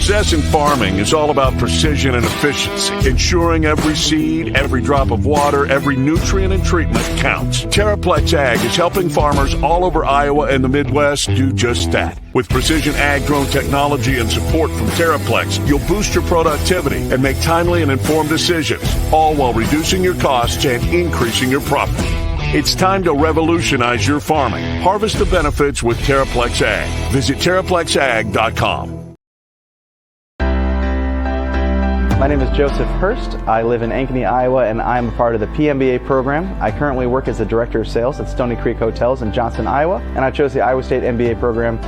Success in farming is all about precision and efficiency, ensuring every seed, every drop of water, every nutrient and treatment counts. Terraplex Ag is helping farmers all over Iowa and the Midwest do just that. With precision ag drone technology and support from Terraplex, you'll boost your productivity and make timely and informed decisions, all while reducing your costs and increasing your profit. It's time to revolutionize your farming. Harvest the benefits with Terraplex Ag. Visit TerraplexAg.com. My name is Joseph Hurst. I live in Ankeny, Iowa, and I'm a part of the PMBA program. I currently work as the Director of Sales at Stony Creek Hotels in Johnston, Iowa, and I chose the Iowa State MBA program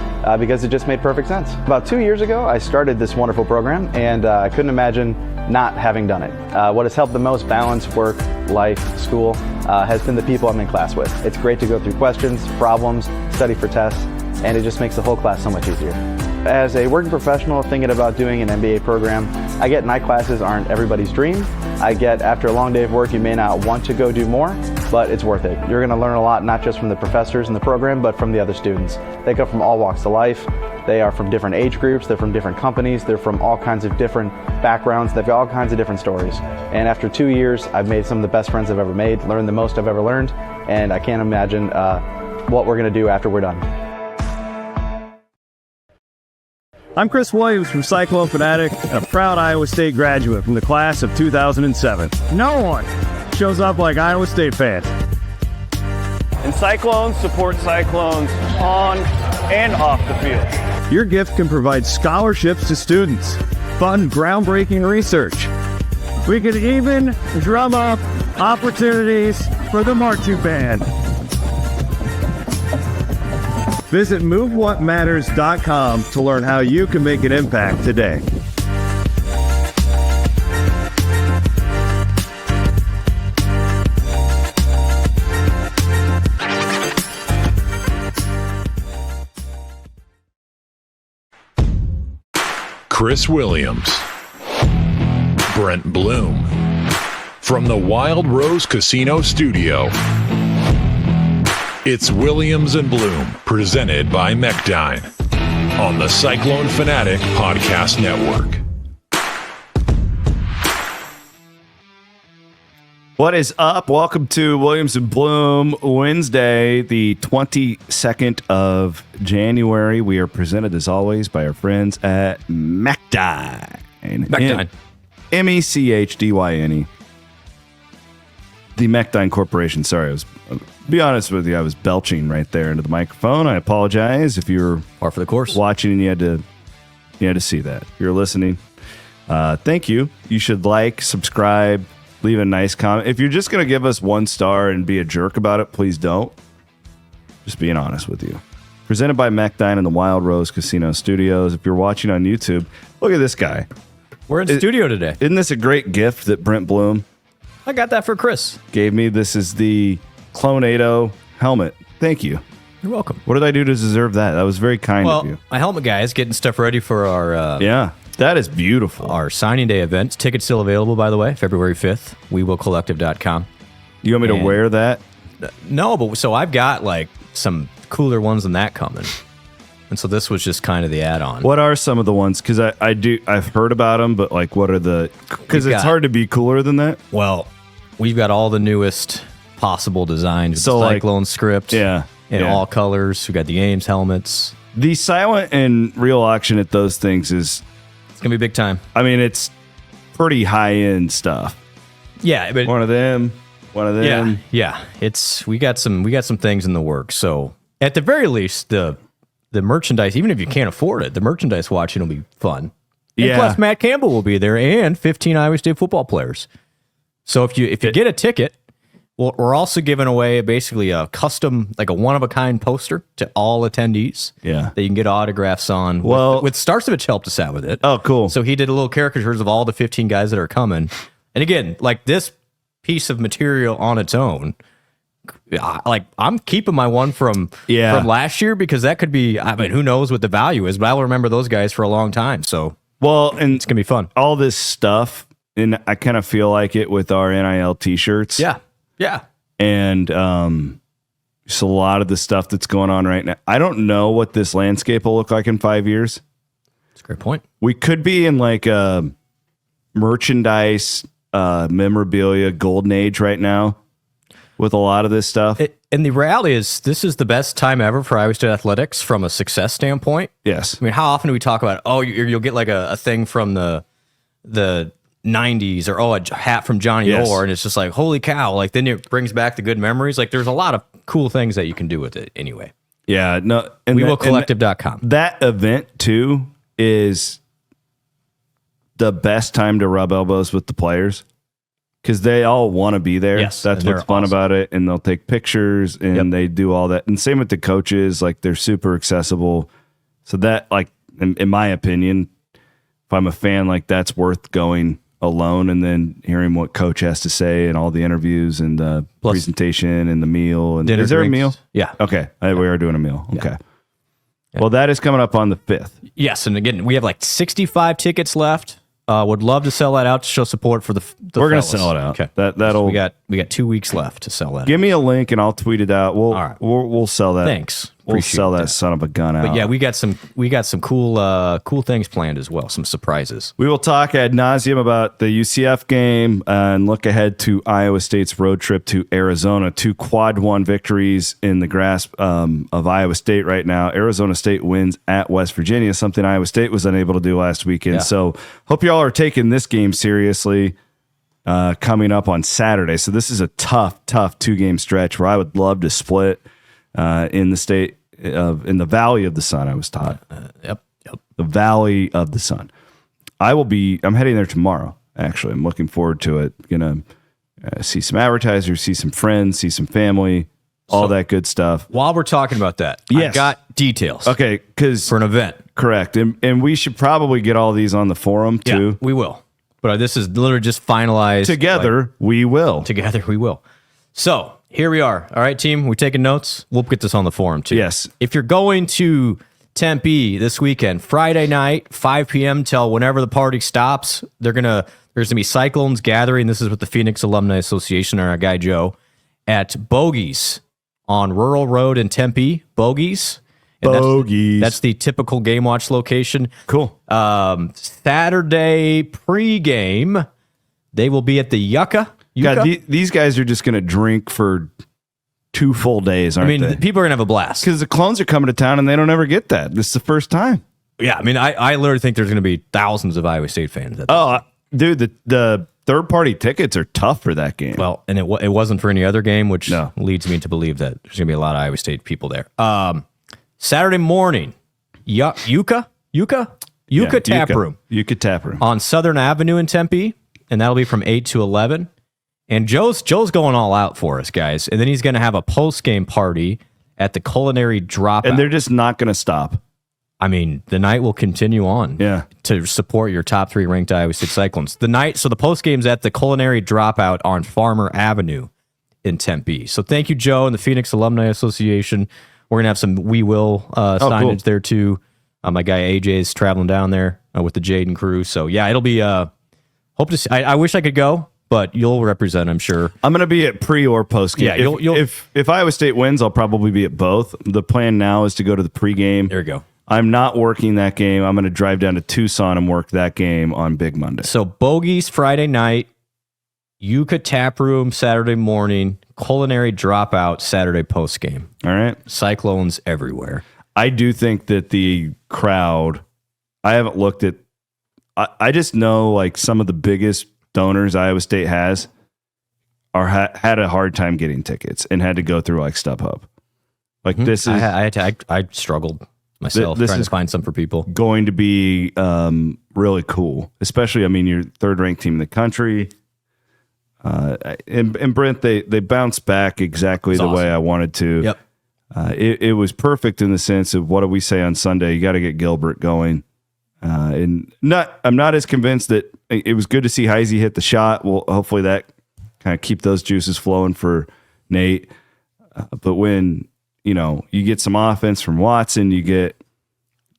because it just made perfect sense. About 2 years ago, I started this wonderful program, and I couldn't imagine not having done it. What has helped the most balance work, life, school, has been the people I'm in class with. It's great to go through questions, problems, study for tests, and it just makes the whole class so much easier. As a working professional thinking about doing an MBA program, I get night classes aren't everybody's dream. I get after a long day of work, you may not want to go do more, but it's worth it. You're going to learn a lot, not just from the professors in the program, but from the other students. They come from all walks of life. They are from different age groups. They're from different companies. They're from all kinds of different backgrounds. They've got all kinds of different stories. And after 2 years, I've made some of the best friends I've ever made, learned the most I've ever learned, and I can't imagine what we're going to do after we're done. I'm Chris Williams from Cyclone Fanatic and a proud Iowa State graduate from the class of 2007. No one shows up like Iowa State fans. And Cyclones support Cyclones on and off the field. Your gift can provide scholarships to students, fund groundbreaking research. We could even drum up opportunities for the marching band. Visit MoveWhatMatters.com to learn how you can make an impact today. Chris Williams, Brent Blum, from the Wild Rose Casino Studio. It's Williams and Blum, presented by Mechdyne, on the Cyclone Fanatic Podcast Network. What is up? Welcome to Williams and Blum, Wednesday, the 22nd of January. We are presented, as always, by our friends at Mechdyne. Mechdyne. Mechdyne. The Mechdyne Corporation. Sorry, be honest with you, I was belching right there into the microphone. I apologize if you're par for the course watching and you had to see that. If you're listening, thank you. You should like, subscribe, leave a nice comment. If you're just going to give us 1 star and be a jerk about it, please don't. Just being honest with you. Presented by Mechdyne and the Wild Rose Casino Studios. If you're watching on YouTube, look at this guy. We're in studio today. Isn't this a great gift that Brent Blum I got that for Chris. gave me? This is the Clonado helmet. Thank you. You're welcome. What did I do to deserve that? That was very kind of you. My helmet guy is getting stuff ready for our Yeah, that is beautiful. our signing day event. Tickets still available, by the way, February 5th. WeWillCollective.com. You want me to wear that? No, but so I've got like some cooler ones than that coming. And so this was just kind of the add-on. What are some of the ones? Because I've heard about them, but like, what are the? Because it's hard to be cooler than that. Well, we've got all the newest possible designs. So, the like, Cyclone script. Yeah, In yeah. all colors. We got the Ames helmets. The silent and real auction at those things is, It's gonna be big time. I mean, it's pretty high end stuff. Yeah, but One of them. Yeah. We got some things in the works. So at the very least, the merchandise, even if you can't afford it, the merchandise watching will be fun. And Yeah. plus Matt Campbell will be there and 15 Iowa State football players. So if you get a ticket, we're also giving away basically a custom, like a one-of-a-kind poster to all attendees. Yeah. That you can get autographs on. Well- with Starcevich helped us out with it. Oh, cool. So he did a little caricatures of all the 15 guys that are coming. And again, like this piece of material on its own, like I'm keeping my one from last year because that could be, I mean, who knows what the value is, but I'll remember those guys for a long time. So and it's going to be fun. All this stuff, and I kind of feel like it with our NIL t-shirts. Yeah. Yeah. And just a lot of the stuff that's going on right now. I don't know what this landscape will look like in 5 years. That's a great point. We could be in like a merchandise, memorabilia golden age right now with a lot of this stuff. And the reality is, this is the best time ever for Iowa State athletics from a success standpoint. Yes. I mean, how often do we talk about, you'll get like a thing from the 90s or, a hat from Johnny Yes. Orr, and it's just like, holy cow. Like, then it brings back the good memories. Like, there's a lot of cool things that you can do with it anyway. Yeah. No. And WeWillCollective.com. That event, too, is the best time to rub elbows with the players. Because they all want to be there. Yes, that's and what's fun about it. And they'll take pictures and they do all that. And same with the coaches. Like, they're super accessible. So that, like, in my opinion, if I'm a fan, like, that's worth going alone and then hearing what coach has to say and all the interviews and the presentation and the meal. And dinner, is there drinks. a meal? Yeah. Okay. We are doing a meal. Okay. Well, that is coming up on the 5th. Yes, and again, we have like 65 tickets left. Would love to sell that out to show support for the We're going to fellas. sell it out. Okay. That'll. We got 2 weeks left to sell that. Give me a link and I'll tweet it out. All right. We'll sell that. Thanks. We'll Appreciate sell that son of a gun out. But yeah, we got some cool things planned as well. Some surprises. We will talk ad nauseum about the UCF game and look ahead to Iowa State's road trip to Arizona. 2 quad one victories in the grasp of Iowa State right now. Arizona State wins at West Virginia, something Iowa State was unable to do last weekend. Yeah. So hope y'all are taking this game seriously coming up on Saturday. So this is a tough 2-game stretch where I would love to split in the state in the Valley of the Sun. I was taught. Yep. The Valley of the Sun. I'm heading there tomorrow. Actually, I'm looking forward to it. Gonna see some advertisers, see some friends, see some family, all that good stuff. While we're talking about that, Yes. I've got details. Okay, because For an event. correct, and we should probably get all these on the forum too. Yeah, we will. But this is literally just finalized. Together, we will. Together we will. So here we are. All right, team. We're taking notes. We'll get this on the forum too. Yes. If you're going to Tempe this weekend, Friday night, 5 p.m. till whenever the party stops, there's gonna be Cyclones gathering. This is with the Phoenix Alumni Association and our guy Joe at Bogies on Rural Road in Tempe. Bogies. And Bogies. That's the typical Game Watch location. Cool. Saturday pregame, they will be at the Yucca. God, these guys are just going to drink for 2 full days, aren't they? People are going to have a blast. Because the clones are coming to town and they don't ever get that. This is the first time. Yeah, I mean, I literally think there's going to be thousands of Iowa State fans. Dude, the third-party tickets are tough for that game. Well, and it wasn't for any other game, which No. leads me to believe that there's going to be a lot of Iowa State people there. Saturday morning, Yucca Tap Room Yucca Tap Room. on Southern Avenue in Tempe, and that'll be from 8 to 11. And Joe's going all out for us, guys. And then he's going to have a post-game party at the Culinary Dropout. And they're just not going to stop. I mean, the night will continue on to support your top 3 ranked Iowa State Cyclones. The post-game's at the Culinary Dropout on Farmer Avenue in Tempe. So thank you, Joe, and the Phoenix Alumni Association. We're going to have some We Will signage there, too. My guy AJ is traveling down there with the Jaden crew. So, yeah, it'll be hope to see. I wish I could go, but you'll represent, I'm sure. I'm going to be at pre or post game. Yeah, if Iowa State wins, I'll probably be at both. The plan now is to go to the pregame. There you go. I'm not working that game. I'm going to drive down to Tucson and work that game on Big Monday. So Bogies Friday night, Yucca Tap Room Saturday morning, Culinary Dropout Saturday post game. All right. Cyclones everywhere. I do think that the crowd, I haven't looked at, I just know like some of the biggest donors Iowa State has had a hard time getting tickets and had to go through like StubHub. Like this is, I struggled myself trying to find some for people. Going to be really cool, especially, I mean, you're third ranked team in the country. And Brent, they bounced back exactly the way I wanted to. Yep. It was perfect in the sense of what do we say on Sunday? You got to get Gilbert going. I'm not as convinced that it was good to see Heisey hit the shot. Well, hopefully that kind of keep those juices flowing for Nate. But when, you get some offense from Watson, you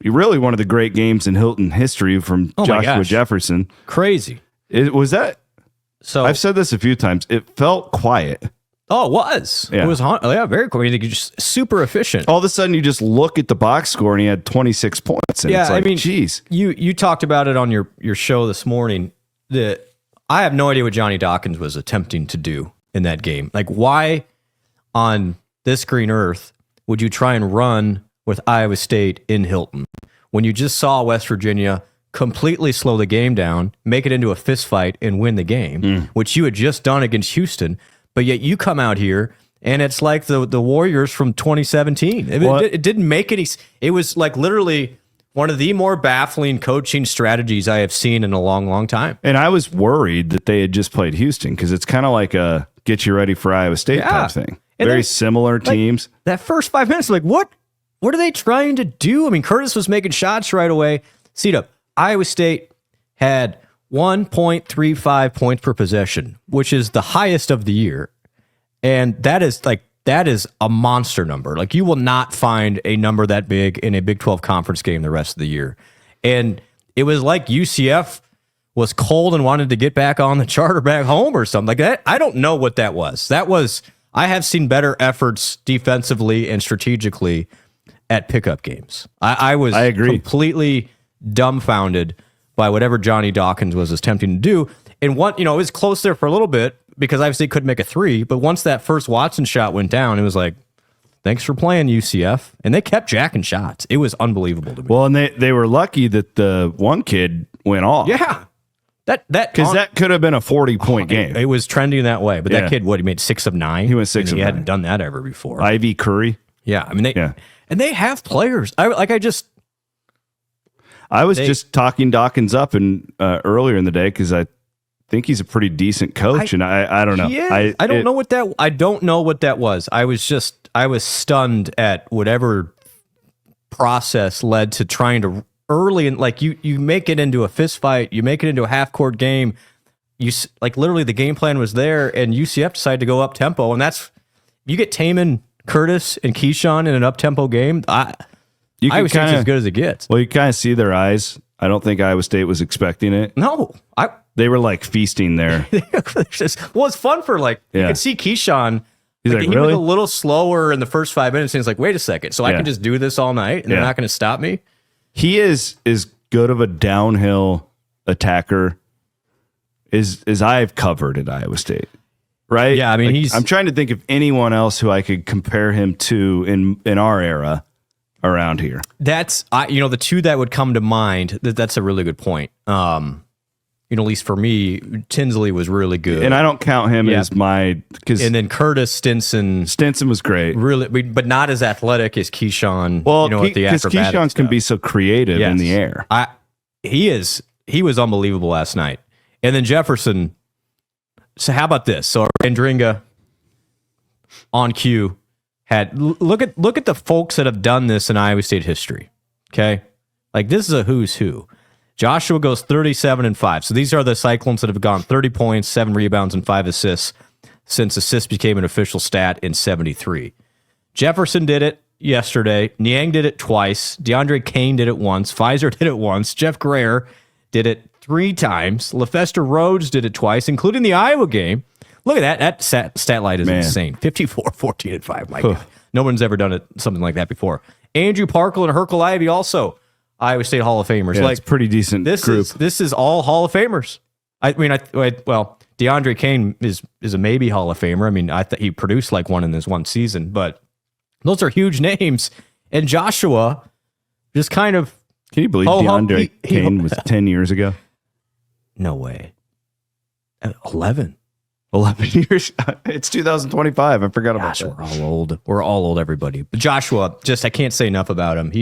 really one of the great games in Hilton history from Joshua Jefferson. Crazy. Was that? So I've said this a few times. It felt quiet. Oh, it was. Yeah. It was very cool. Just super efficient. All of a sudden, you just look at the box score and he had 26 points. And it's like, geez. You talked about it on your show this morning. I have no idea what Johnny Dawkins was attempting to do in that game. Like, why on this green earth would you try and run with Iowa State in Hilton when you just saw West Virginia completely slow the game down, make it into a fist fight, and win the game, which you had just done against Houston? But yet you come out here and it's like the Warriors from 2017. It didn't make any. It was like literally one of the more baffling coaching strategies I have seen in a long, long time. And I was worried that they had just played Houston because it's kind of like a get you ready for Iowa State type thing. And Very similar teams. That first 5 minutes, like what are they trying to do? I mean, Curtis was making shots right away. C-Dub, Iowa State had 1.35 points per possession, which is the highest of the year. And that is a monster number. Like, you will not find a number that big in a Big 12 conference game the rest of the year. And it was like UCF was cold and wanted to get back on the charter back home or something like that. I don't know what that was. I have seen better efforts defensively and strategically at pickup games. I agree. Completely dumbfounded by whatever Johnny Dawkins was attempting to do. And it was close there for a little bit because obviously couldn't make a three. But once that first Watson shot went down, it was like, thanks for playing, UCF. And they kept jacking shots. It was unbelievable to me. Well, and they were lucky that the one kid went off. Yeah. Because that could have been a 40-point game. It was trending that way. But that kid, he made 6 of 9? He went 6 of 9. He hadn't done that ever before. Ivy Curry. Yeah. I mean, they have players. I was just talking Dawkins up earlier in the day because I think he's a pretty decent coach, and I don't know. I don't know what that was. I was stunned at whatever process led to trying to early and like you make it into a fist fight, you make it into a half court game. You like literally the game plan was there, and UCF decided to go up tempo, and that's you get Taman, Curtis, and Keyshawn in an up tempo game. Iowa State's as good as it gets. Well, you kind of see their eyes. I don't think Iowa State was expecting it. No, they were like feasting there. Well, it's fun for you can see Keyshawn. He's like, he really? was a little slower in the first 5 minutes, and he's like, wait a second, so I can just do this all night, and they're not going to stop me? He is as good of a downhill attacker as I've covered at Iowa State, right? Yeah, I mean, I'm trying to think of anyone else who I could compare him to in our era around here. That's the two that would come to mind. That's a really good point. At least for me, Tinsley was really good, and I don't count him as and then Curtis Stinson was great, really, but not as athletic as Keyshawn. Well, because Keyshawn can be so creative in the air. He was unbelievable last night, and then Jefferson. So how about this? So Andringa on cue had look at the folks that have done this in Iowa State history. Okay, like this is a who's who. Joshua goes 37-5. So these are the Cyclones that have gone 30 points, 7 rebounds, and 5 assists since assists became an official stat in 73. Jefferson did it yesterday. Niang did it twice. DeAndre Kane did it once. Pfizer did it once. Jeff Grayer did it 3 times. LaFester Rhodes did it twice, including the Iowa game. Look at that. That stat line is insane. 54, 14, and 5. My God. No one's ever done something like that before. Andrew Parkle and Herkel Ivey also Iowa State Hall of Famers. Yeah, it's a pretty decent group. This is all Hall of Famers. I mean, DeAndre Kane is a maybe Hall of Famer. I mean, I thought he produced like one in this one season, but those are huge names. And Joshua just kind of... Can you believe DeAndre Kane was 10 years ago? No way. 11 years. It's 2025. I forgot about that. We're all old. We're all old, everybody. But Joshua, I can't say enough about him.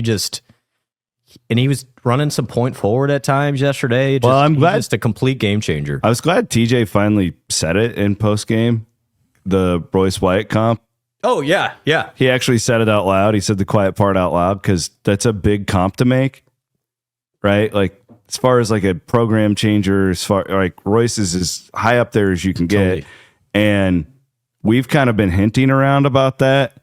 And he was running some point forward at times yesterday. I'm glad. Just a complete game changer. I was glad TJ finally said it in post game, the Royce Wyatt comp. Oh, yeah. Yeah. He actually said it out loud. He said the quiet part out loud because that's a big comp to make, right? Like, as far as like a program changer, as far like Royce is as high up there as you can get. Totally. And we've kind of been hinting around about that.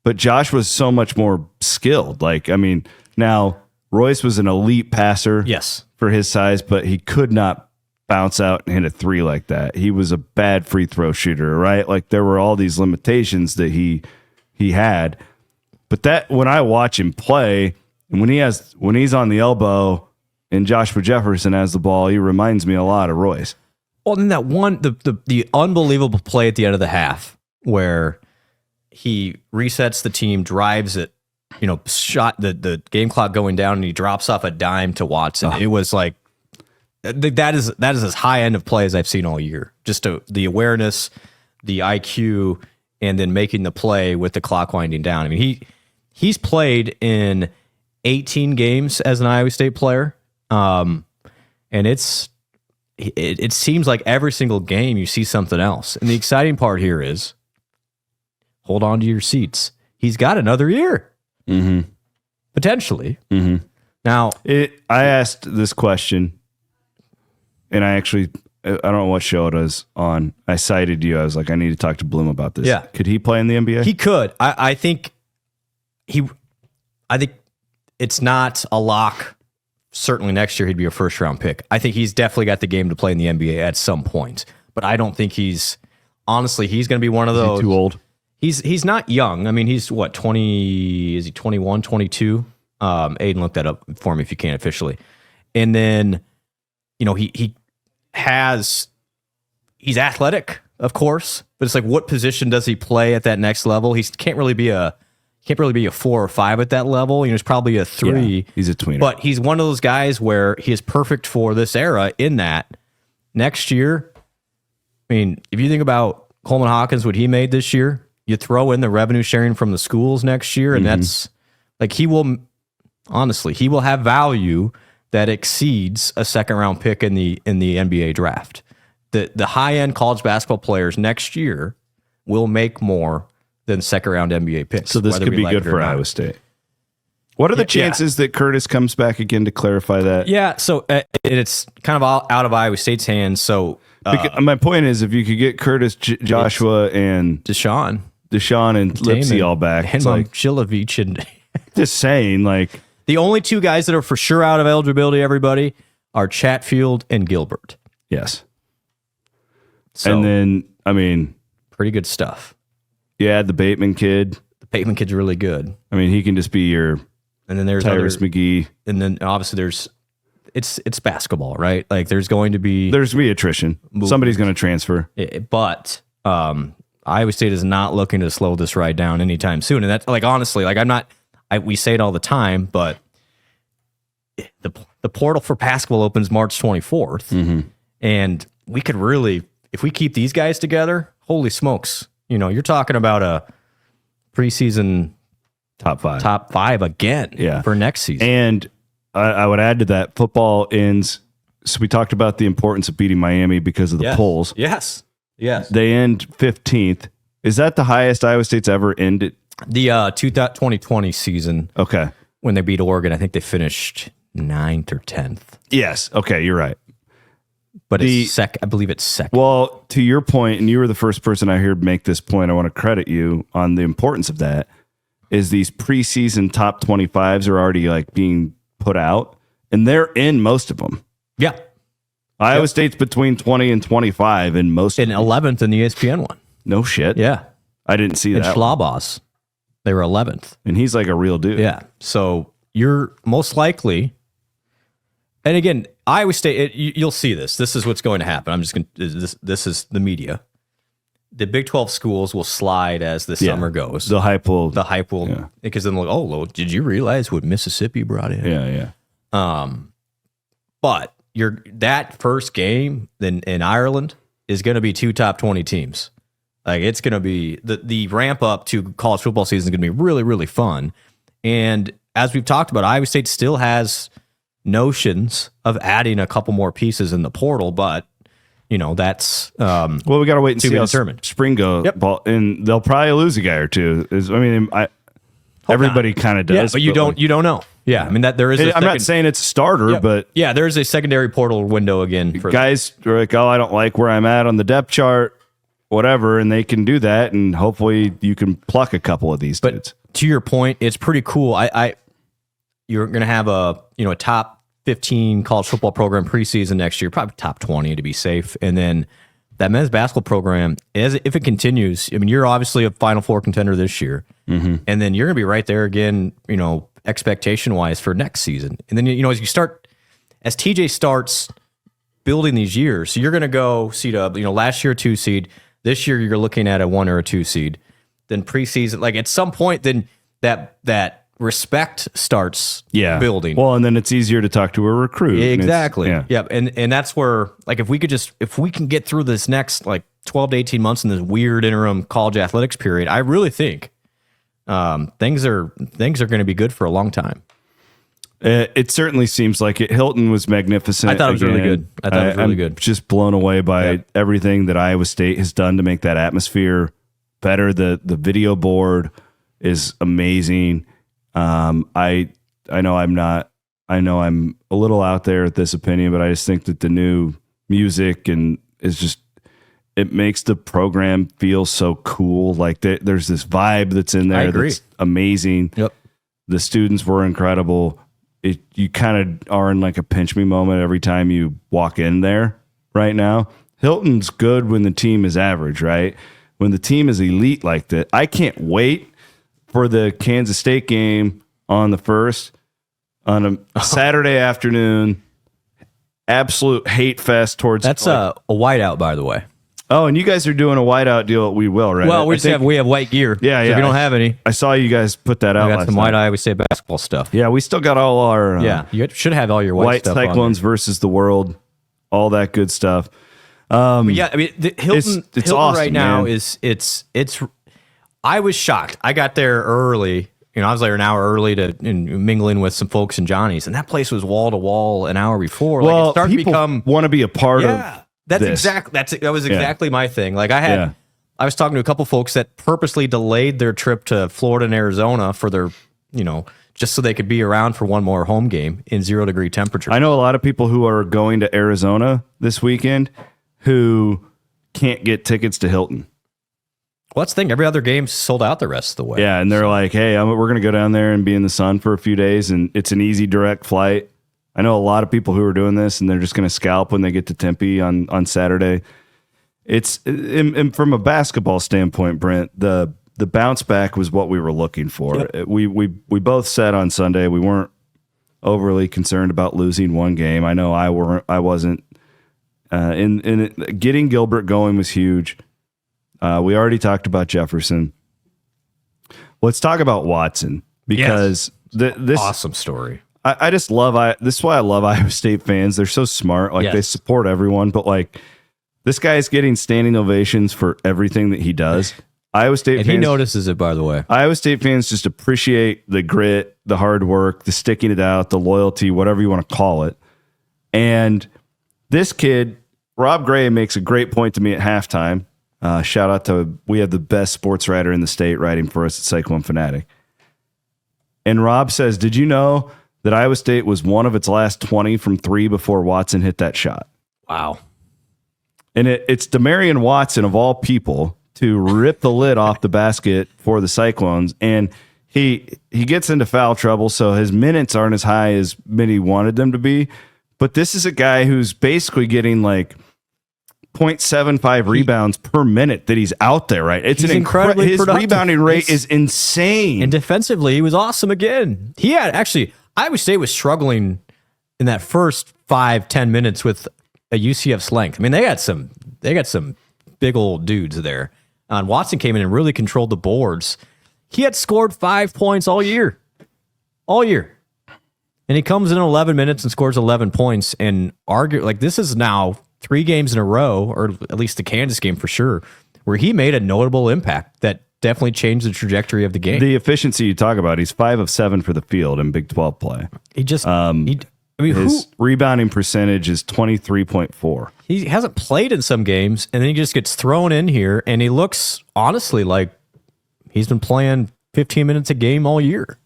But Josh was so much more skilled. Like, I mean, now Royce was an elite passer, yes, for his size, but he could not bounce out and hit a three like that. He was a bad free throw shooter, right? Like there were all these limitations that he had. But that when I watch him play, and when he's on the elbow and Joshua Jefferson has the ball, he reminds me a lot of Royce. Well, then that one, the unbelievable play at the end of the half where he resets the team, drives it, shot the game clock going down, and he drops off a dime to Watson. It was like that is as high end of play as I've seen all year. Just the awareness, the IQ, and then making the play with the clock winding down. I mean, he's played in 18 games as an Iowa State player, and it seems like every single game you see something else. And the exciting part here is, hold on to your seats. He's got another year, potentially. Mm-hmm. Now, I asked this question, and I don't know what show it is on. I cited you. I was like, I need to talk to Blum about this. Yeah. Could he play in the NBA? He could. I think it's not a lock. Certainly next year he'd be a first round pick. I think he's definitely got the game to play in the NBA at some point. But I don't think he's going to be one of those. Is he too old? He's not young. I mean, he's what, 20, is he 21, 22? Aiden, look that up for me if you can officially. And then, he's athletic, of course, but it's like, what position does he play at that next level? He can't really be a 4 or 5 at that level. He's probably a 3. Yeah, he's a tweener. But he's one of those guys where he is perfect for this era in that next year. I mean, if you think about Coleman Hawkins, what he made this year, you throw in the revenue sharing from the schools next year, and that's like he will have value that exceeds a second round pick in the NBA draft. The high end college basketball players next year will make more than second round NBA picks. So this could be good for Iowa State. What are the chances that Curtis comes back again to clarify that? Yeah, so it's kind of all out of Iowa State's hands. So my point is, if you could get Curtis, Joshua, and Deshaun and Lipsy all back, and it's like Chilovich, and just saying, like the only 2 guys that are for sure out of eligibility, everybody, are Chatfield and Gilbert. Yes. So, and then, I mean, pretty good stuff. You add the Bateman kid. The Bateman kid's really good. I mean, he can just be your and then there's Tyrese McGee. And then obviously it's basketball, right? Like there's going to be attrition. Somebody's going to transfer. But Iowa State is not looking to slow this ride down anytime soon. And that's like, honestly, like we say it all the time, but the portal for basketball opens March 24th. And we could really, if we keep these guys together, holy smokes, you're talking about a preseason top 5 again for next season. And I would add to that, football ends. So we talked about the importance of beating Miami because of the polls. Yes. They end 15th. Is that the highest Iowa State's ever ended? The 2020 season. Okay. When they beat Oregon, I think they finished 9th or 10th. Yes. Okay, you're right. But I believe it's second. Well, to your point, and you were the first person I heard make this point, I want to credit you on the importance of that, is these preseason top 25s are already like being put out, and they're in most of them. Yeah. Iowa State's between 20 and 25 in most of them. 11th in the ESPN one. No shit. Yeah. I didn't see and that. And Schlabos, they were 11th. And he's like a real dude. Yeah. So you're most likely... And again, Iowa State, you'll see this. This is what's going to happen. I'm just going to, this is the media. The Big 12 schools will slide as the summer goes. The hype will, because then they'll go, well, did you realize what Mississippi brought in? Yeah. But that first game in Ireland is going to be 2 top 20 teams. Like it's going to be, the ramp up to college football season is going to be really, really fun. And as we've talked about, Iowa State still has notions of adding a couple more pieces in the portal, but that's well, we got to wait and see how spring goes. And they'll probably lose a guy or two. Everybody kind of does. Yeah, but you don't know. Yeah, I mean that there is. I'm not saying it's a starter, but yeah, there's a secondary portal window again. For guys are like, I don't like where I'm at on the depth chart, whatever, and they can do that, and hopefully you can pluck a couple of these dudes. To your point, it's pretty cool. You're going to have a top 15 college football program preseason next year, probably top 20 to be safe. And then that men's basketball program, if it continues, I mean, you're obviously a Final Four contender this year. And then you're going to be right there again, expectation-wise for next season. And then, as TJ starts building these years, so you're going to go C-Dub, last year a 2 seed. This year you're looking at a 1 or a 2 seed. Then preseason, like at some point, then that respect starts building. Well, and then it's easier to talk to a recruit. Exactly. And that's where, like, if we can get through this next like 12 to 18 months in this weird interim college athletics period, I really think things are going to be good for a long time. It certainly seems like it. Hilton was magnificent. I thought it was really good. I'm just blown away by everything that Iowa State has done to make that atmosphere better. The video board is amazing. I know I'm a little out there with this opinion, but I just think that the new music it makes the program feel so cool. Like there's this vibe that's in there that's amazing. Yep. The students were incredible. You kind of are in like a pinch me moment every time you walk in there right now. Hilton's good when the team is average, right? When the team is elite like that, I can't wait for the Kansas State game on the 1st on a Saturday afternoon. Absolute hate fest towards. That's a whiteout, by the way. Oh, and you guys are doing a whiteout deal at We Will, right? Well, we have white gear. Yeah, so if you don't have any, I saw you guys put that out. We got some white Iowa State basketball stuff. Yeah, we still got all our you should have all your white stuff Cyclones versus the world, all that good stuff. The Hilton awesome, right now man. it's. I was shocked. I got there early. I was there an hour early to mingling with some folks in Johnny's, and that place was wall to wall an hour before. Well, it started people to become want to be a part of. That was exactly my thing. Like I was talking to a couple folks that purposely delayed their trip to Florida and Arizona for their, just so they could be around for one more home game in 0-degree temperature. I know a lot of people who are going to Arizona this weekend who can't get tickets to Hilton. Well, that's the thing. Every other game's sold out the rest of the way. Yeah, and they're like, hey, we're going to go down there and be in the sun for a few days, and it's an easy direct flight. I know a lot of people who are doing this, and they're just going to scalp when they get to Tempe on Saturday. It's and from a basketball standpoint, Brent, the bounce back was what we were looking for. Yep. We both said on Sunday we weren't overly concerned about losing one game. I know I wasn't. Getting Gilbert going was huge. We already talked about Jefferson. Let's talk about Watson because this awesome story. I just love this is why I love Iowa State fans. They're so smart. Like they support everyone, but like this guy is getting standing ovations for everything that he does. Iowa State fans, he notices it, by the way. Iowa State fans just appreciate the grit, the hard work, the sticking it out, the loyalty, whatever you want to call it. And this kid, Rob Gray, makes a great point to me at halftime. Shout out to, we have the best sports writer in the state writing for us at Cyclone Fanatic. And Rob says, did you know that Iowa State was one of its last 20 from 3 before Watson hit that shot? Wow. And it's Demarion Watson, of all people, to rip the lid off the basket for the Cyclones. And he gets into foul trouble, so his minutes aren't as high as many wanted them to be. But this is a guy who's basically getting like 0.75 rebounds per minute that he's out there, right? It's an incredible. His rebounding rate is insane. And defensively, he was awesome again. He had Iowa State was struggling in that first 5-10 minutes with a UCF's length. I mean, they got some big old dudes there. And Watson came in and really controlled the boards. He had scored 5 points all year. And he comes in 11 minutes and scores 11 points and this is now 3 games in a row, or at least the Kansas game for sure, where he made a notable impact that definitely changed the trajectory of the game. The efficiency you talk about, he's 5 of 7 for the field in Big 12 play. He just, his rebounding percentage is 23.4. He hasn't played in some games, and then he just gets thrown in here, and he looks honestly like he's been playing 15 minutes a game all year.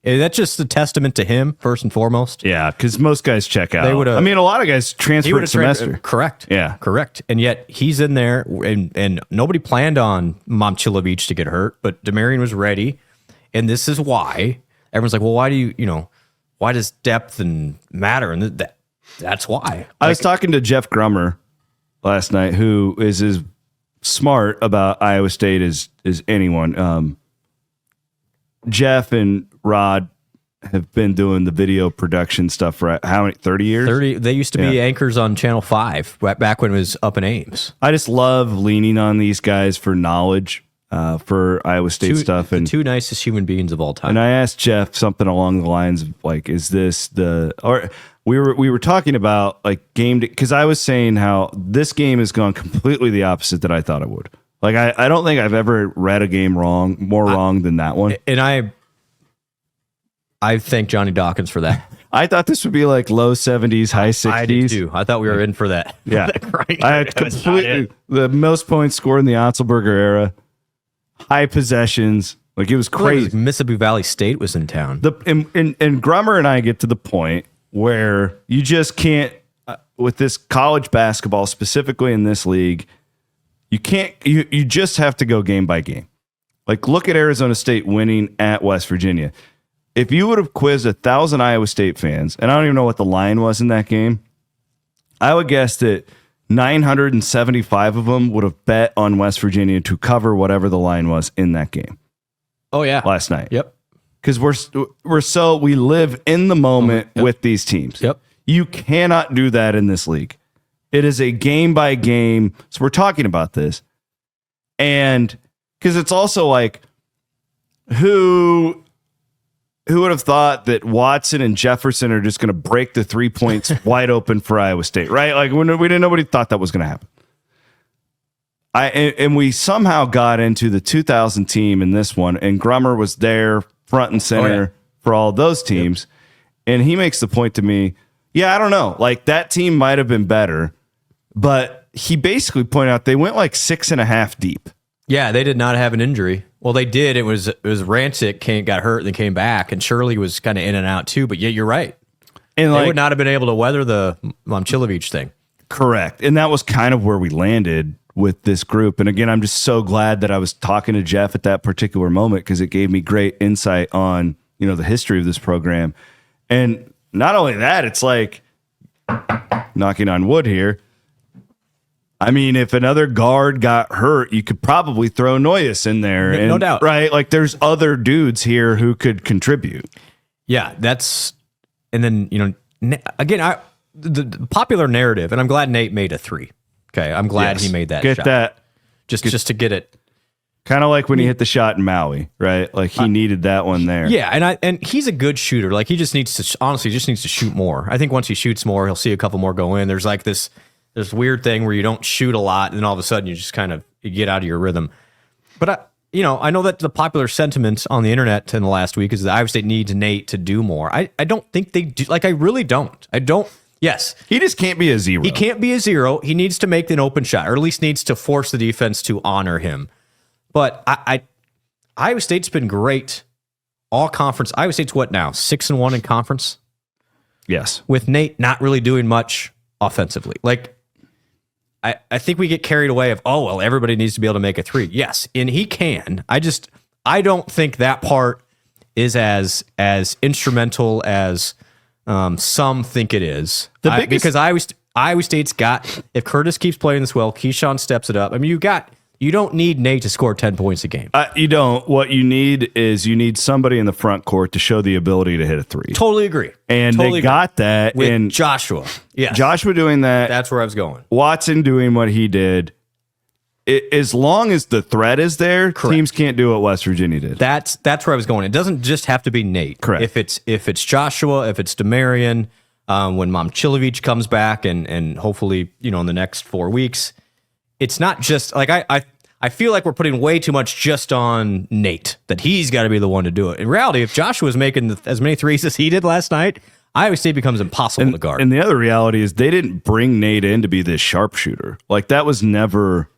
And that's just a testament to him, first and foremost. Yeah, because most guys check out. A lot of guys transfer a semester. Correct. Yeah. Correct. And yet he's in there, and nobody planned on Momcilovic to get hurt, but Demarion was ready. And this is why everyone's like, well, why depth and matter? And that's why. I was talking to Jeff Grummer last night, who is as smart about Iowa State as anyone. Jeff and Rod have been doing the video production stuff for how many, 30 years? 30. They used to be anchors on Channel 5 back when it was up in Ames. I just love leaning on these guys for knowledge for Iowa State stuff. The two nicest human beings of all time. And I asked Jeff something along the lines of like, is this or we were talking about like game, because I was saying how this game has gone completely the opposite that I thought it would. Like, I don't think I've ever read a game more wrong than that one. And I thank Johnny Dawkins for that. I thought this would be like low 70s, high 60s. I did too. I thought we were in for that. Yeah. Right. I had completely the most points scored in the Otzelberger era, high possessions. Like, it was crazy. Mississippi Valley State was in town. And Grummer and I get to the point where you just can't, with this college basketball, specifically in this league, you can't, you just have to go game by game. Like, look at Arizona State winning at West Virginia. If you would have quizzed 1,000 Iowa State fans, and I don't even know what the line was in that game, I would guess that 975 of them would have bet on West Virginia to cover whatever the line was in that game. Oh yeah, last night. Yep. Because we live in the moment with these teams. Yep. You cannot do that in this league. It is a game by game. So we're talking about this, and because it's also like who would have thought that Watson and Jefferson are just going to break the 3 points wide open for Iowa State, right? Like, we didn't, nobody thought that was going to happen. And we somehow got into the 2000 team in this one, and Grummer was there front and center for all those teams. Yep. And he makes the point to me, I don't know, like that team might have been better, but he basically pointed out they went like 6.5 deep. Yeah, they did not have an injury. Well, they did. It was Rancic got hurt and then came back, and Shirley was kind of in and out too. But yeah, you're right. And they would not have been able to weather the Momcilovic thing. Correct. And that was kind of where we landed with this group. And again, I'm just so glad that I was talking to Jeff at that particular moment, because it gave me great insight on, the history of this program. And not only that, it's like, knocking on wood here, I mean, if another guard got hurt, you could probably throw Noyes in there. No doubt. Right? Like, there's other dudes here who could contribute. Yeah, and then, again, the popular narrative, and I'm glad Nate made a 3. Okay, I'm glad he made that shot. That. Just to get it. Kind of like when he hit the shot in Maui, right? Like, he needed that one there. Yeah, and he's a good shooter. Like, he just needs to, honestly, shoot more. I think once he shoots more, he'll see a couple more go in. There's like this weird thing where you don't shoot a lot, and then all of a sudden you just kind of get out of your rhythm. But I know that the popular sentiment on the internet in the last week is that Iowa State needs Nate to do more. I don't think they do. Like, I really don't. I don't. Yes, he just can't be a zero. He can't be a zero. He needs to make an open shot, or at least needs to force the defense to honor him. But Iowa State's been great all conference. Iowa State's what now? 6-1 in conference. Yes, with Nate not really doing much offensively. Like, I think we get carried away of, everybody needs to be able to make a 3. Yes, and he can. I don't think that part is as instrumental as some think it is. Because Iowa State's got, if Curtis keeps playing this well, Keyshawn steps it up. I mean, you don't need Nate to score 10 points a game. You don't. What you need somebody in the front court to show the ability to hit a 3. Totally agree. And totally they got that with Joshua. Yes. Joshua doing that. That's where I was going. Watson doing what he did. As long as the threat is there, correct, teams can't do what West Virginia did. That's where I was going. It doesn't just have to be Nate. Correct. If it's Joshua, if it's Demarion, when Momcilovic comes back and hopefully, in the next 4 weeks, it's not just like I feel like we're putting way too much just on Nate, that he's got to be the one to do it. In reality, if Joshua's making as many threes as he did last night, Iowa State becomes impossible to guard. And the other reality is they didn't bring Nate in to be this sharpshooter. Like, that was never,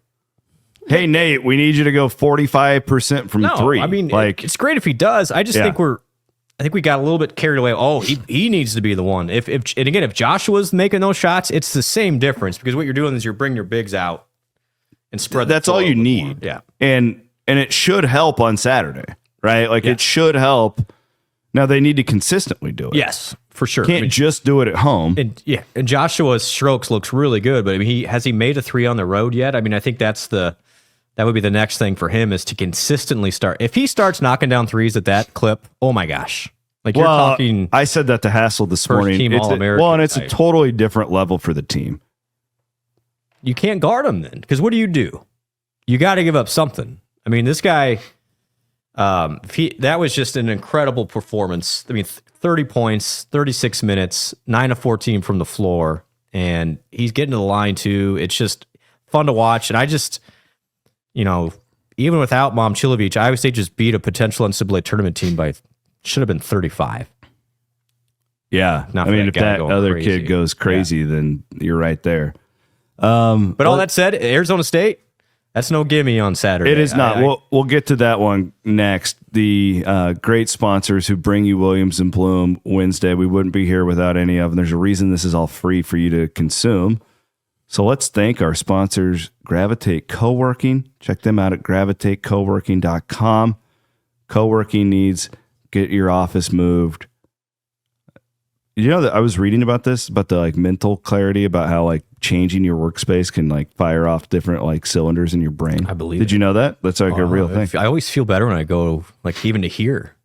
hey, Nate, we need you to go 45% from 3. I mean, like, it's great if he does. I just think we got a little bit carried away. He needs to be the one. And again, if Joshua's making those shots, it's the same difference, because what you're doing is you're bringing your bigs out and spread. That's all you need. More. Yeah. And it should help on Saturday, right? Like, it should help Now they need to consistently do it. Yes, for sure. Can't just do it at home. And Joshua's strokes looks really good, but I mean, has he made a 3 on the road yet? I mean, I think that would be the next thing for him, is to consistently start. If he starts knocking down threes at that clip, oh my gosh. Like, you're talking. I said that to Hassel this morning. Team All-American. Well, and it's a totally different level for the team. You can't guard him then, because what do? You got to give up something. I mean, this guy, that was just an incredible performance. I mean, 30 points, 36 minutes, 9 of 14 from the floor, and he's getting to the line too. It's just fun to watch, and I just, even without Momcilovic, Iowa State just beat a potential NCAA tournament team by, should have been 35. Yeah. Not I mean, if that other crazy. kid goes crazy, then you're right there. But all that said, Arizona State, that's no gimme on Saturday. It is not. We'll get to that one next. The great sponsors who bring you Williams and Blum Wednesday. We wouldn't be here without any of them. There's a reason this is all free for you to consume. So let's thank our sponsors, Gravitate Co-working. Check them out at gravitatecoworking.com. Co-working needs, get your office moved. You know that I was reading about this, about the mental clarity, about how changing your workspace can fire off different cylinders in your brain. I believe. Did you know that? That's a real thing. I always feel better when I go even to here.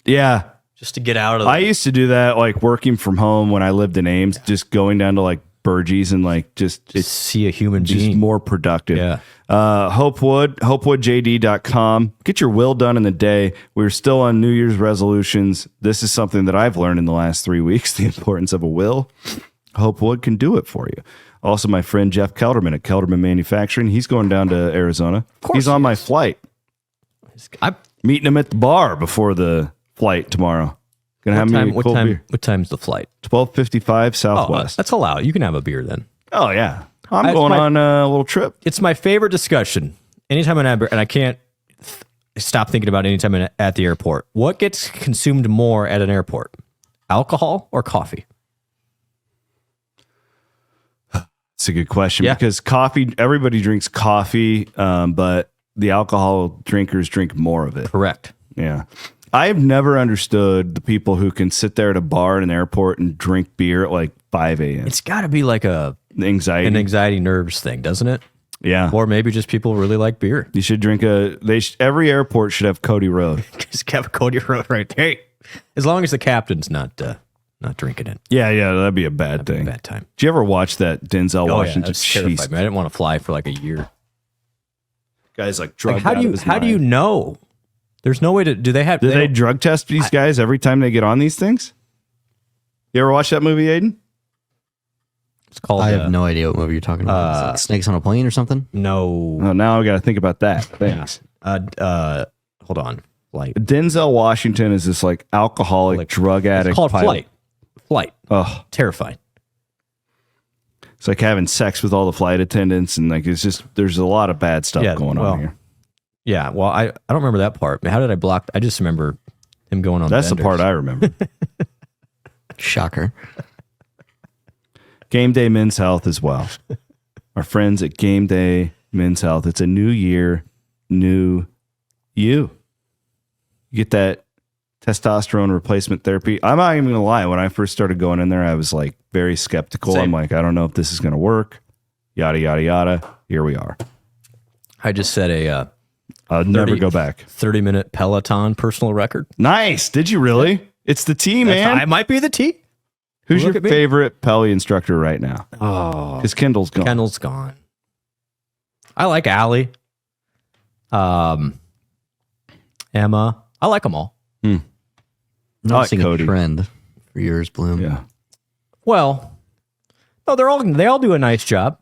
Yeah. Just to get out of. I used to do that working from home when I lived in Ames, just going down to Burgess and just see a human being. Just more productive. Yeah. HopewoodJD.com. Get your will done in the day. We're still on New Year's resolutions. This is something that I've learned in the last 3 weeks, the importance of a will. Hopewood can do it for you. Also, my friend Jeff Kelderman at Kelderman Manufacturing. He's going down to Arizona. He's on my flight. I'm meeting him at the bar before the flight tomorrow. Gonna have me a cold beer. What time's the flight? 12:55 Southwest. That's allowed. You can have a beer then. Oh yeah, I'm going on a little trip. It's my favorite discussion. Anytime I'm at, and I can't stop thinking about anytime I'm at the airport. What gets consumed more at an airport? Alcohol or coffee? It's a good question because coffee, everybody drinks coffee, but the alcohol drinkers drink more of it. Correct. Yeah. I've never understood the people who can sit there at a bar in an airport and drink beer at 5 a.m. It's got to be an anxiety nerves thing, doesn't it? Yeah. Or maybe just people really like beer. You should drink every airport should have Cody Road. Just have a Cody Road right there. As long as the captain's not drinking it. Yeah, that'd be a bad thing. Bad time. Did you ever watch that Denzel Washington? Yeah, that's terrifying. I didn't want to fly for a year. Guys drugged how do you know? There's no way to. Do they drug test these guys every time they get on these things? You ever watch that movie, Aiden? It's called. I have no idea what movie you're talking about. Is it Snakes on a Plane or something? No. Oh, now I got to think about that. Thanks. Hold on. Flight. Denzel Washington is this alcoholic drug addict. It's called pilot. Flight. Oh, terrifying. It's like having sex with all the flight attendants, and it's just there's a lot of bad stuff going on here. Yeah, well, I don't remember that part. How did I block? I just remember him going on. That's the part I remember. Shocker. Game Day Men's Health as well. Our friends at Game Day Men's Health. It's a new year, new you. You get that testosterone replacement therapy. I'm not even going to lie. When I first started going in there, I was very skeptical. Same. I'm I don't know if this is going to work. Yada, yada, yada. Here we are. I just set I'll never go back. 30-minute Peloton personal record. Nice. Did you really? It's the T, man. I might be the T. Who's your favorite Pelly instructor right now? Oh, because Kendall's gone. Kendall's gone. I like Allie. Emma. I like them all. Noticing Cody. a trend for yours, Bloom. Yeah. Well, no, they all do a nice job.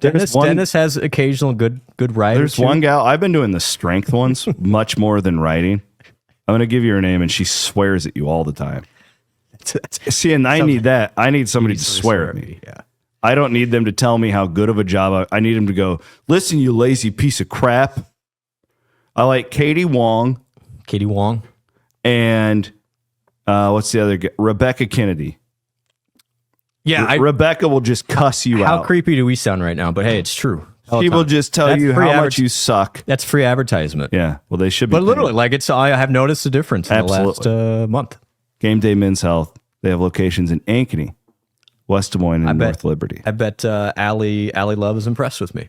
Dennis has occasional good ride. There's one gal. I've been doing the strength ones much more than writing. I'm going to give you her name, and she swears at you all the time. See, and I need that. I need somebody to swear at me. Yeah. I don't need them to tell me how good of a job. I need them to go, listen, you lazy piece of crap. I like Katie Wong. And what's the other guy? Rebecca Kennedy. Yeah, Rebecca will just cuss you out. How creepy do we sound right now? But hey, it's true. She will just tell you how much you suck. That's free advertisement. Yeah, well, they should be. But literally, I have noticed a difference in the last month. Game Day Men's Health. They have locations in Ankeny, West Des Moines, and North Liberty. I bet Allie Love is impressed with me.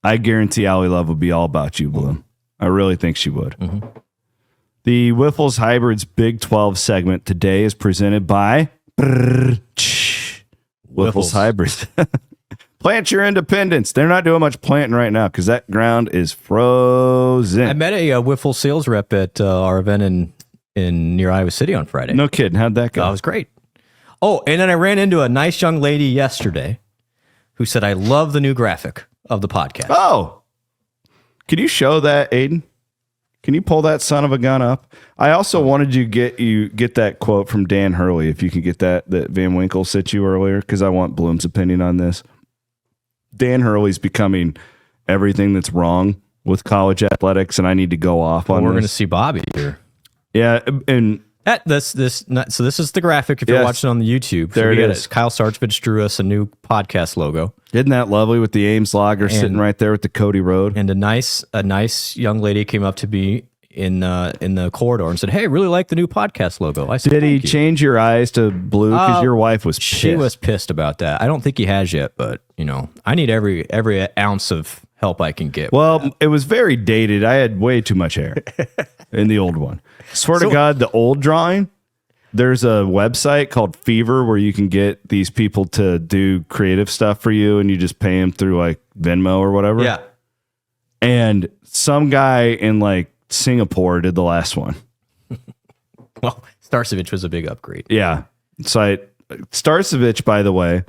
I guarantee Allie Love would be all about you, Bloom. I really think she would. The Wiffles Hybrids Big 12 segment today is presented by Wiffles Hybrids. Plant your independence. They're not doing much planting right now because that ground is frozen. I met a Wiffle sales rep at our event in near Iowa City on Friday. No kidding. How'd that go? That was great. Oh, and then I ran into a nice young lady yesterday who said, I love the new graphic of the podcast. Oh, can you show that, Aiden? Can you pull that son of a gun up? I also wanted you get that quote from Dan Hurley, if you can get that Van Winkle sent you earlier, because I want Bloom's opinion on this. Dan Hurley's becoming everything that's wrong with college athletics, and I need to go off on this. We're going to see Bobby here. Yeah, and so this is the graphic if you're watching on the YouTube. There it is. Kyle Sarchevich drew us a new podcast logo. Isn't that lovely with the Ames Lager sitting right there with the Cody Road? And a nice young lady came up to me in the corridor and said, "Hey, I really like the new podcast logo." I said, "Did he change your eyes to blue? Because your wife was pissed." She was pissed about that. I don't think he has yet, but I need every ounce of help I can get. Well, it was very dated. I had way too much hair in the old one. Swear to God, the old drawing. There's a website called Fever where you can get these people to do creative stuff for you, and you just pay them through like Venmo or whatever. Yeah. And some guy in like Singapore did the last one. Well, Starcevich was a big upgrade. Yeah. So Starcevich, by the way,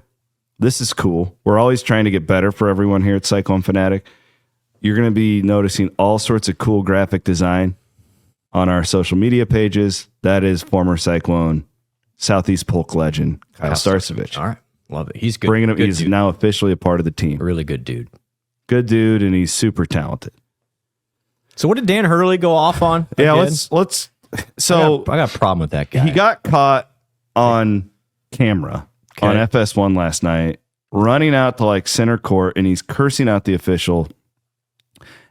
this is cool. We're always trying to get better for everyone here at Cyclone Fanatic. You're going to be noticing all sorts of cool graphic design on our social media pages. That is former Cyclone Southeast Polk legend Kyle Starcevich. All right. Love it. He's good. Bringing him. Good He's dude. now officially a part of the team. A really good dude. Good dude, and he's super talented. So what did Dan Hurley go off on? Yeah, again? let's. So I got a problem with that guy. he got caught on camera on FS1 last night, running out to like center court, and he's cursing out the official.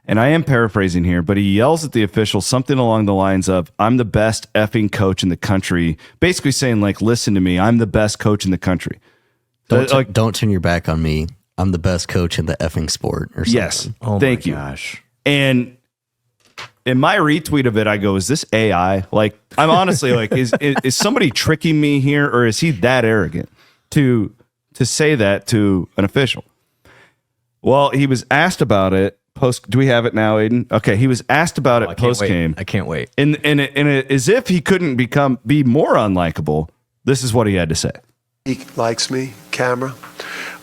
And I am paraphrasing here, but he yells at the official something along the lines of, "I'm the best effing coach in the country." Basically saying, like, listen to me, I'm the best coach in the country. Don't turn your back on me. I'm the best coach in the effing sport or something. Yes. Oh Thank you. Gosh. And in my retweet of it, I go, is this AI? Like, I'm honestly like, is somebody tricking me here, or is he that arrogant to say that to an official? Well, he was asked about it post. Do we have it now, Aiden? Okay, he was asked about it post game. I can't wait. And as if he couldn't be more unlikable, this is what he had to say. He likes me, camera.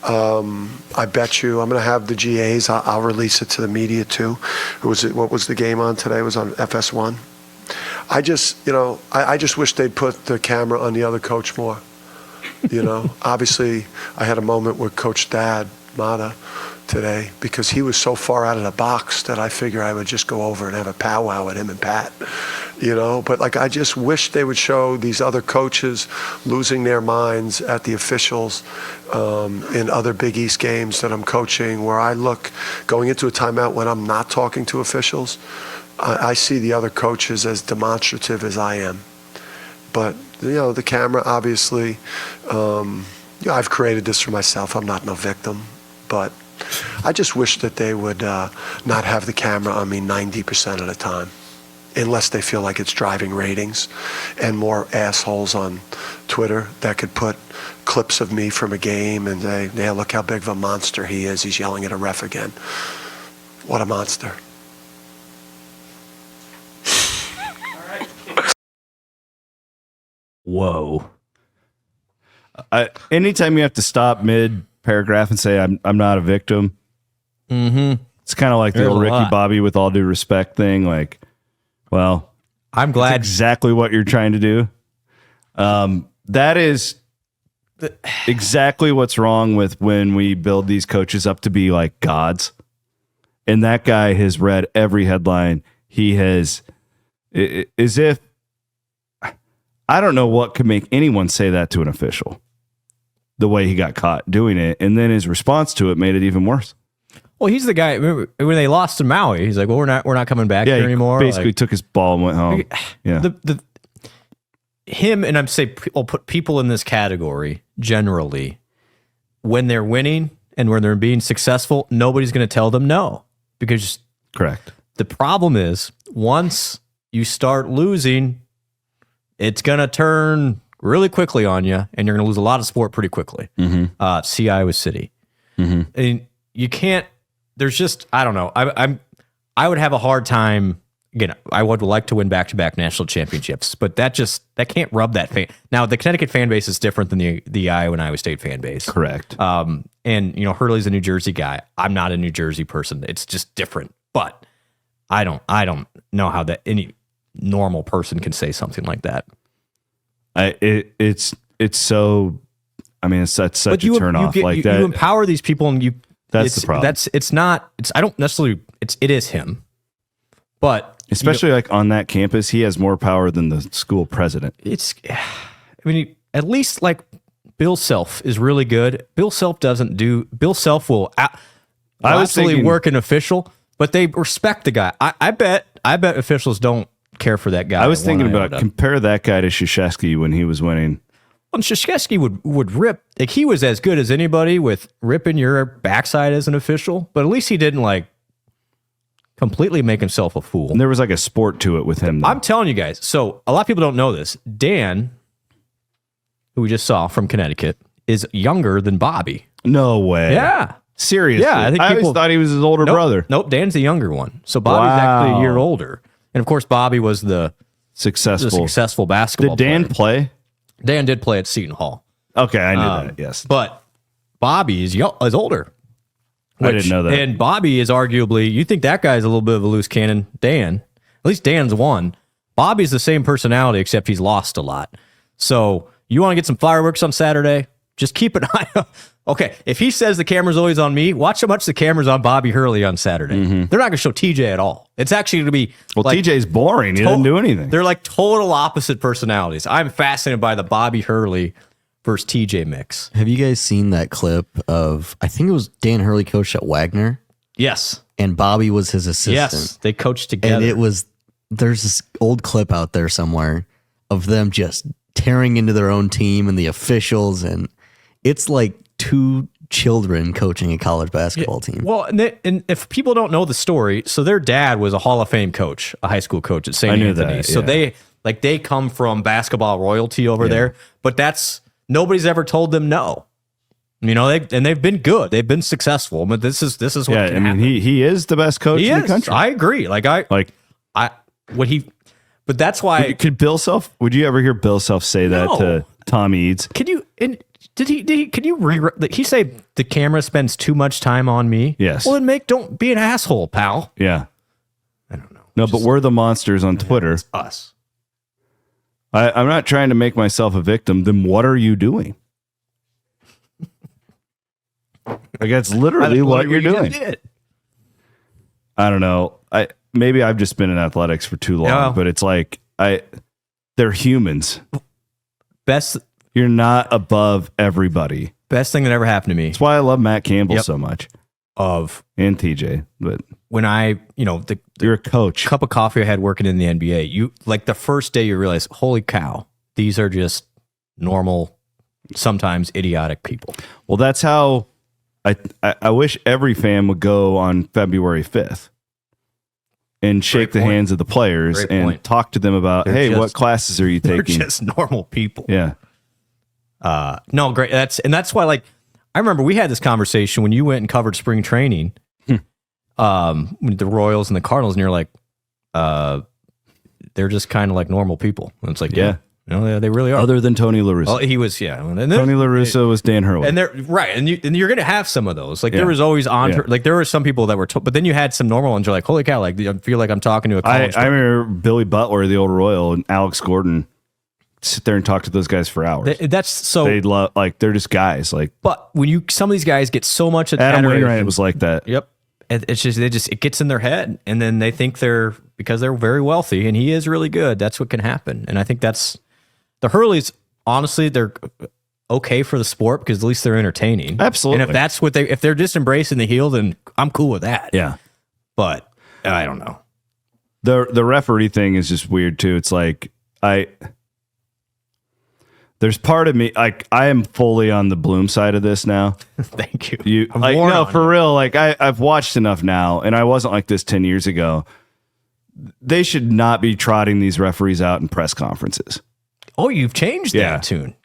I bet you I'm going to have the GAs. I'll release it to the media too. What was the game on today? It was on FS1. I just wish they'd put the camera on the other coach more. Obviously I had a moment with Coach Dad Mata today because he was so far out of the box that I figure I would just go over and have a powwow with him and Pat. But like I just wish they would show these other coaches losing their minds at the officials in other Big East games that I'm coaching, where I look going into a timeout when I'm not talking to officials. I see the other coaches as demonstrative as I am. But the camera, obviously, I've created this for myself. I'm not no victim, but I just wish that they would not have the camera on me 90% of the time, unless they feel like it's driving ratings, and more assholes on Twitter that could put clips of me from a game and say, yeah, look how big of a monster he is. He's yelling at a ref again. What a monster. Whoa. Anytime you have to stop mid paragraph and say I'm not a victim, it's kind of like the old Ricky Bobby with all due respect thing. Like, well, I'm glad exactly what you're trying to do. That is exactly what's wrong with when we build these coaches up to be like gods. And that guy has read every headline. He has, as if, I don't know what could make anyone say that to an official, the way he got caught doing it. And then his response to it made it even worse. Well, he's the guy. Remember, when they lost to Maui, he's like, "Well, we're not coming back here anymore." Basically, took his ball and went home. Yeah. him, and I'll put people in this category generally. When they're winning and when they're being successful, nobody's going to tell them no, because Correct. the problem is once you start losing, it's going to turn really quickly on you, and you're going to lose a lot of support pretty quickly. See Iowa City. And you can't. There's just, I don't know. I would have a hard time. Again, I would like to win back-to-back national championships, but that can't rub that fan. Now, the Connecticut fan base is different than the Iowa and Iowa State fan base. Correct. And Hurley's a New Jersey guy. I'm not a New Jersey person. It's just different. But I don't know how that any normal person can say something like that. It's so. I mean, it's such a turn off like that. You empower these people, and That's the problem. I don't necessarily. It is him, but. Especially like on that campus, he has more power than the school president. At least like Bill Self is really good. Bill Self will absolutely work an official, but they respect the guy. I bet officials don't care for that guy. I was thinking about compare that guy to Krzyzewski when he was winning. Well, Krzyzewski would rip. Like, he was as good as anybody with ripping your backside as an official, but at least he didn't like completely make himself a fool. And there was like a sport to it with him, though. I'm telling you guys. So a lot of people don't know this. Dan, who we just saw from Connecticut, is younger than Bobby. No way. Yeah. Seriously. Yeah, I always thought he was his older brother. Nope, Dan's the younger one. So Bobby's actually a year older. And of course, Bobby was the successful basketball Did Dan player. play? Dan did play at Seton Hall. Okay, I knew that, yes. But Bobby is older. I didn't know that. And Bobby is arguably, you think that guy's a little bit of a loose cannon. Dan, at least Dan's won. Bobby's the same personality, except he's lost a lot. So you want to get some fireworks on Saturday? Just keep an eye on. Okay, if he says the camera's always on me, watch how much the camera's on Bobby Hurley on Saturday. They're not going to show TJ at all. It's actually going to be TJ's boring. He doesn't do anything. They're like total opposite personalities. I'm fascinated by the Bobby Hurley versus TJ mix. Have you guys seen that clip of, I think it was Dan Hurley coached at Wagner? Yes. And Bobby was his assistant. Yes, they coached together. And there's this old clip out there somewhere of them just tearing into their own team and the officials, and it's like two children coaching a college basketball team. Well, and if people don't know the story, so their dad was a Hall of Fame coach, a high school coach at St. Anthony. So they come from basketball royalty over there, but nobody's ever told them no. They've been good. They've been successful. But this is what can happen. He is the best coach in the country. I agree. But that's why. Would you ever hear Bill Self say that to Tom Eads? Can you? Can you he say the camera spends too much time on me? Yes. Well, then don't be an asshole, pal. Yeah. I don't know. No, but we're the monsters on Twitter. It's us. I'm not trying to make myself a victim. Then what are you doing? Like, that's literally what you're doing. I don't know. Maybe I've just been in athletics for too long, but it's like they're humans. You're not above everybody. Best thing that ever happened to me. That's why I love Matt Campbell so much. And TJ, but when you're a coach. Cup of coffee I had working in the NBA, you like the first day you realize, holy cow, these are just normal, sometimes idiotic people. Well, that's how I wish every fan would go on February 5th and shake the hands of the players and talk to them about, what classes are you taking? They're just normal people. Yeah. No, great. That's why, like, I remember we had this conversation when you went and covered spring training, with the Royals and the Cardinals, and you're like, they're just kind of like normal people. And it's like, they really are. Other than Tony La Russa. Well, he was, And Tony La Russa was Dan Hurley. And they're right. And you're going to have some of those. Like, there was always like, there were some people that were, but then you had some normal ones. You're like, holy cow, like, I feel like I'm talking to a college. I remember Billy Butler, the old Royal, and Alex Gordon sit there and talk to those guys for hours. That's so. They love, like, they're just guys. Like, but when some of these guys get so much Adam Wainwright was like that. Yep. It's just it gets in their head, and then they think because they're very wealthy, and he is really good. That's what can happen, and I think that's the Hurleys. Honestly, they're okay for the sport because at least they're entertaining. Absolutely. And if that's what if they're just embracing the heel, then I'm cool with that. Yeah. But I don't know. The referee thing is just weird too. It's like There's part of me, like, I am fully on the Blum side of this now. Thank you. For real, like, I've watched enough now, and I wasn't like this 10 years ago. They should not be trotting these referees out in press conferences. Oh, you've changed that tune.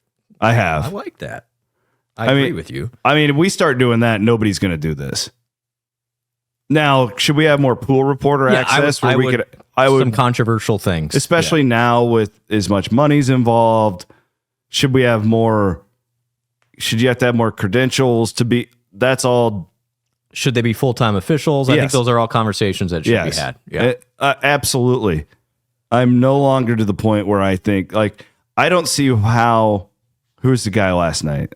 I have. I like that. I agree with you. I mean, if we start doing that, nobody's going to do this. Now, should we have more pool reporter access? I would some controversial things, especially now with as much money's involved. Should we have more? Should you have to have more credentials to be? That's all. Should they be full-time officials? I think those are all conversations that should be had. Yeah, absolutely. I'm no longer to the point where I think, like, I don't see how. Who was the guy last night?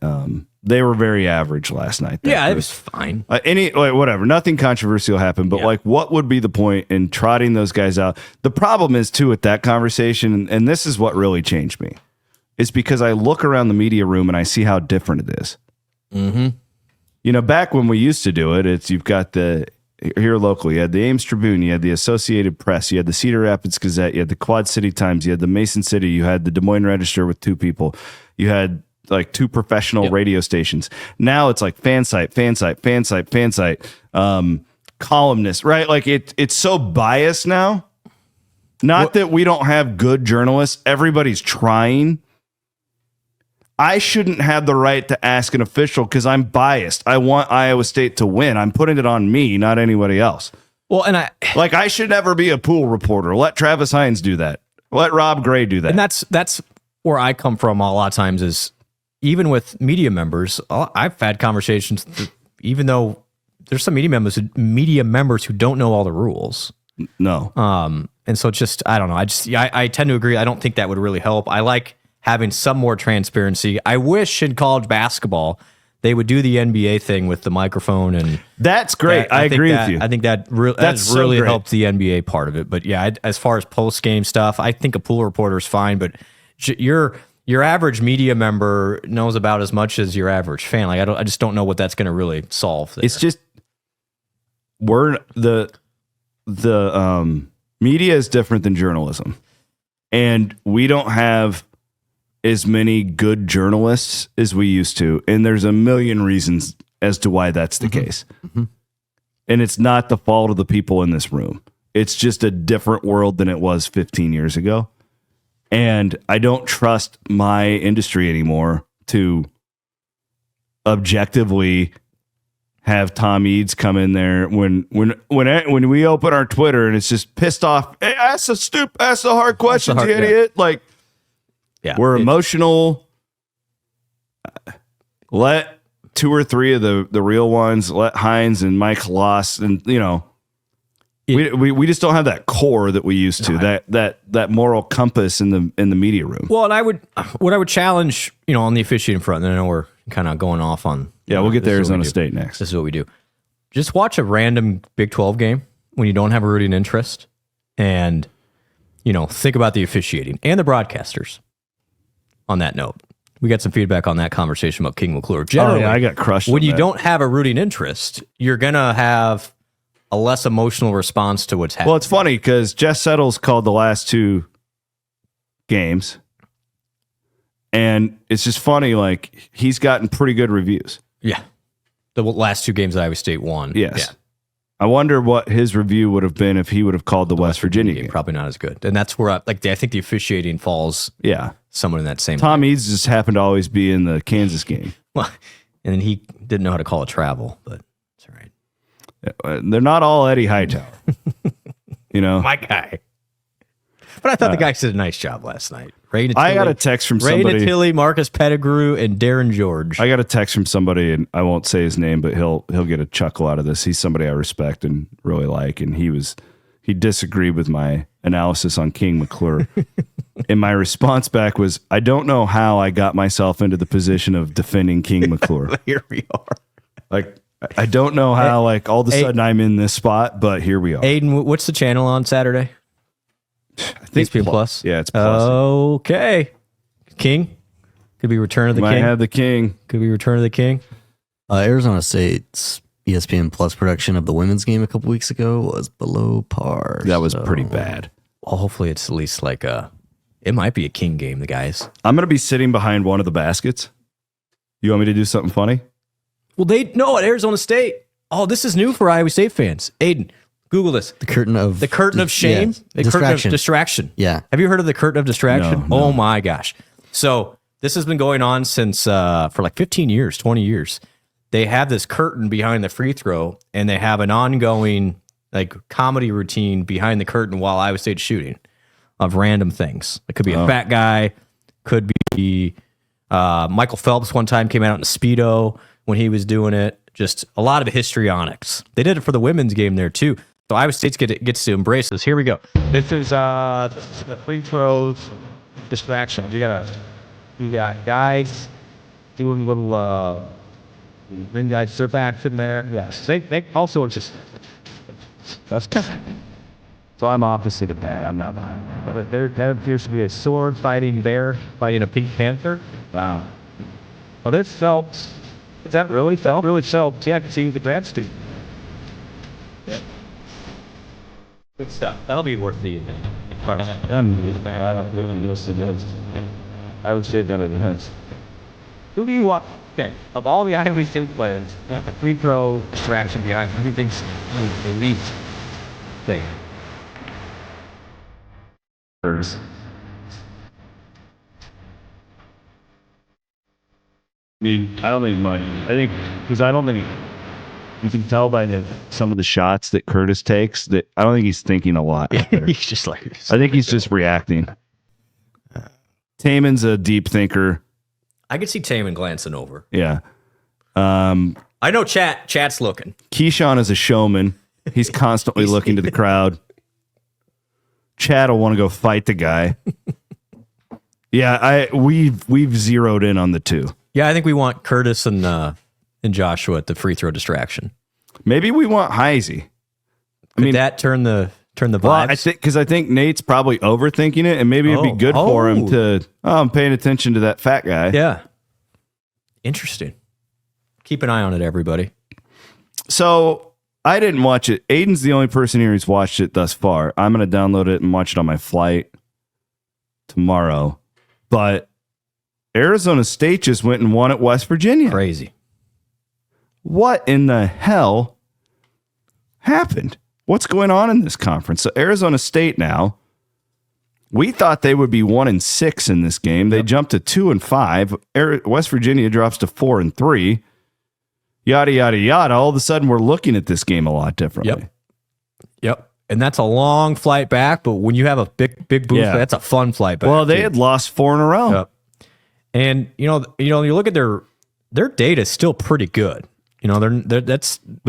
They were very average last night. It was fine. Whatever. Nothing controversial happened, but like, what would be the point in trotting those guys out? The problem is too with that conversation, and this is what really changed me. It's because I look around the media room and I see how different it is. Mm-hmm. You know, back when we used to do it, you've got here locally, you had the Ames Tribune, you had the Associated Press, you had the Cedar Rapids Gazette, you had the Quad City Times, you had the Mason City, you had the Des Moines Register with 2 people, you had like 2 professional radio stations. Now it's like fan site, columnists, right? Like it's so biased now. Not that we don't have good journalists. Everybody's trying. I shouldn't have the right to ask an official because I'm biased. I want Iowa State to win. I'm putting it on me, not anybody else. Well, and I should never be a pool reporter. Let Travis Hines do that. Let Rob Gray do that. And that's where I come from a lot of times is even with media members, I've had conversations, even though there's some media members who don't know all the rules. No. And so it's just, I don't know. I tend to agree. I don't think that would really help. I like having some more transparency. I wish in college basketball they would do the NBA thing with the microphone, and that's great. I agree with you. I think that that's really helped the NBA part of it. But yeah, as far as post game stuff, I think a pool reporter is fine. But your average media member knows about as much as your average fan. Like I just don't know what that's going to really solve there. It's just the media is different than journalism, and we don't have as many good journalists as we used to. And there's a million reasons as to why that's the case. Mm-hmm. And it's not the fault of the people in this room. It's just a different world than it was 15 years ago. And I don't trust my industry anymore to objectively have Tom Eads come in there when we open our Twitter and it's just pissed off. Hey, ask the hard questions, you idiot. Like, we're emotional. Let 2 or 3 of the real ones. Let Hines and Mike Loss, and we just don't have that core that we used to. That moral compass in the media room. Well, and what I would challenge, on the officiating front. And I know we're kind of going off on. Yeah, we'll get to Arizona State next. This is what we do. Just watch a random Big 12 game when you don't have a rooting interest, and think about the officiating and the broadcasters. On that note, we got some feedback on that conversation about King McClure. Generally, I got crushed. When you don't have a rooting interest, you're going to have a less emotional response to what's happening. Well, it's funny because Jess Settles called the last 2 games, and it's just funny. Like, he's gotten pretty good reviews. Yeah. The last 2 games that Iowa State won. Yes. Yeah. I wonder what his review would have been if he would have called the West Virginia game. Probably not as good. And that's where I think the officiating falls somewhere in that same Tom Eads just happened to always be in the Kansas game. Well, and then he didn't know how to call it travel, but it's all right. They're not all Eddie Hightower. My guy. But I thought the guy did a nice job last night. I got a text from somebody. Ray Natili, Marcus Pettigrew, and Darren George. I got a text from somebody, and I won't say his name, but he'll get a chuckle out of this. He's somebody I respect and really like, and he disagreed with my analysis on King McClure. And my response back was, I don't know how I got myself into the position of defending King McClure. Here we are. Like, I don't know how, all of a sudden I'm in this spot, but here we are. Aiden, what's the channel on Saturday? I think ESPN Plus. Yeah, it's Plus. Okay. King? Could be Return of the King. Might have the King. Could be Return of the King. Arizona State's ESPN Plus production of the women's game a couple weeks ago was below par. That was pretty bad. Well, hopefully it's at least It might be a king game, the guys. I'm going to be sitting behind one of the baskets. You want me to do something funny? Well, at Arizona State. Oh, this is new for Iowa State fans. Aiden, Google this. The curtain of shame. Yeah, The curtain of distraction. Yeah. Have you heard of the curtain of distraction? No. Oh my gosh. So this has been going on since for like 15 years, 20 years. They have this curtain behind the free throw, and they have an ongoing like comedy routine behind the curtain while Iowa State's shooting of random things. It could be a fat guy, could be Michael Phelps one time came out in a Speedo when he was doing it. Just a lot of histrionics. They did it for the women's game there too. So Iowa State gets to embrace this. Here we go. This is the free throws distraction. You got guys doing little then guys surf action there. Yes. They also it's just that's so I'm opposite of that. I'm not but there appears to be a sword fighting bear fighting a pink panther. Wow. Well, this Phelps. Is that really Phelps? Really Phelps? Yeah, I can see the grad student. Yeah. Good stuff. That'll be worth the evening. I would say that it has. Who do you want? Okay, of all the Iowa State players, free throw distraction behind, who do you think's the least thing? I mean, I don't think much. I think because I don't think you can tell by some of the shots that Curtis takes that I don't think he's thinking a lot. He's just like I think he's just reacting. Taman's a deep thinker. I could see Taman glancing over. Yeah. I know Chat's looking. Keyshawn is a showman. He's constantly looking to the crowd. Chad will want to go fight the guy. Yeah, we've zeroed in on the two. Yeah, I think we want Curtis and Joshua at the free throw distraction. Maybe we want Heisey. Could that turn the vibes? Well, I think Nate's probably overthinking it, and maybe it'd be good for him to. Oh, I'm paying attention to that fat guy. Yeah, interesting. Keep an eye on it, everybody. So I didn't watch it. Aiden's the only person here who's watched it thus far. I'm going to download it and watch it on my flight tomorrow. But Arizona State just went and won at West Virginia. Crazy. What in the hell happened? What's going on in this conference? So Arizona State now, we thought they would be 1-6 in this game. They jumped to 2-5. West Virginia drops to 4-3. Yada, yada, yada. All of a sudden, we're looking at this game a lot differently. Yep. And that's a long flight back, but when you have a big boost, that's a fun flight back. Well, they had lost 4 in a row. Yep. And you you look at their data is still pretty good. They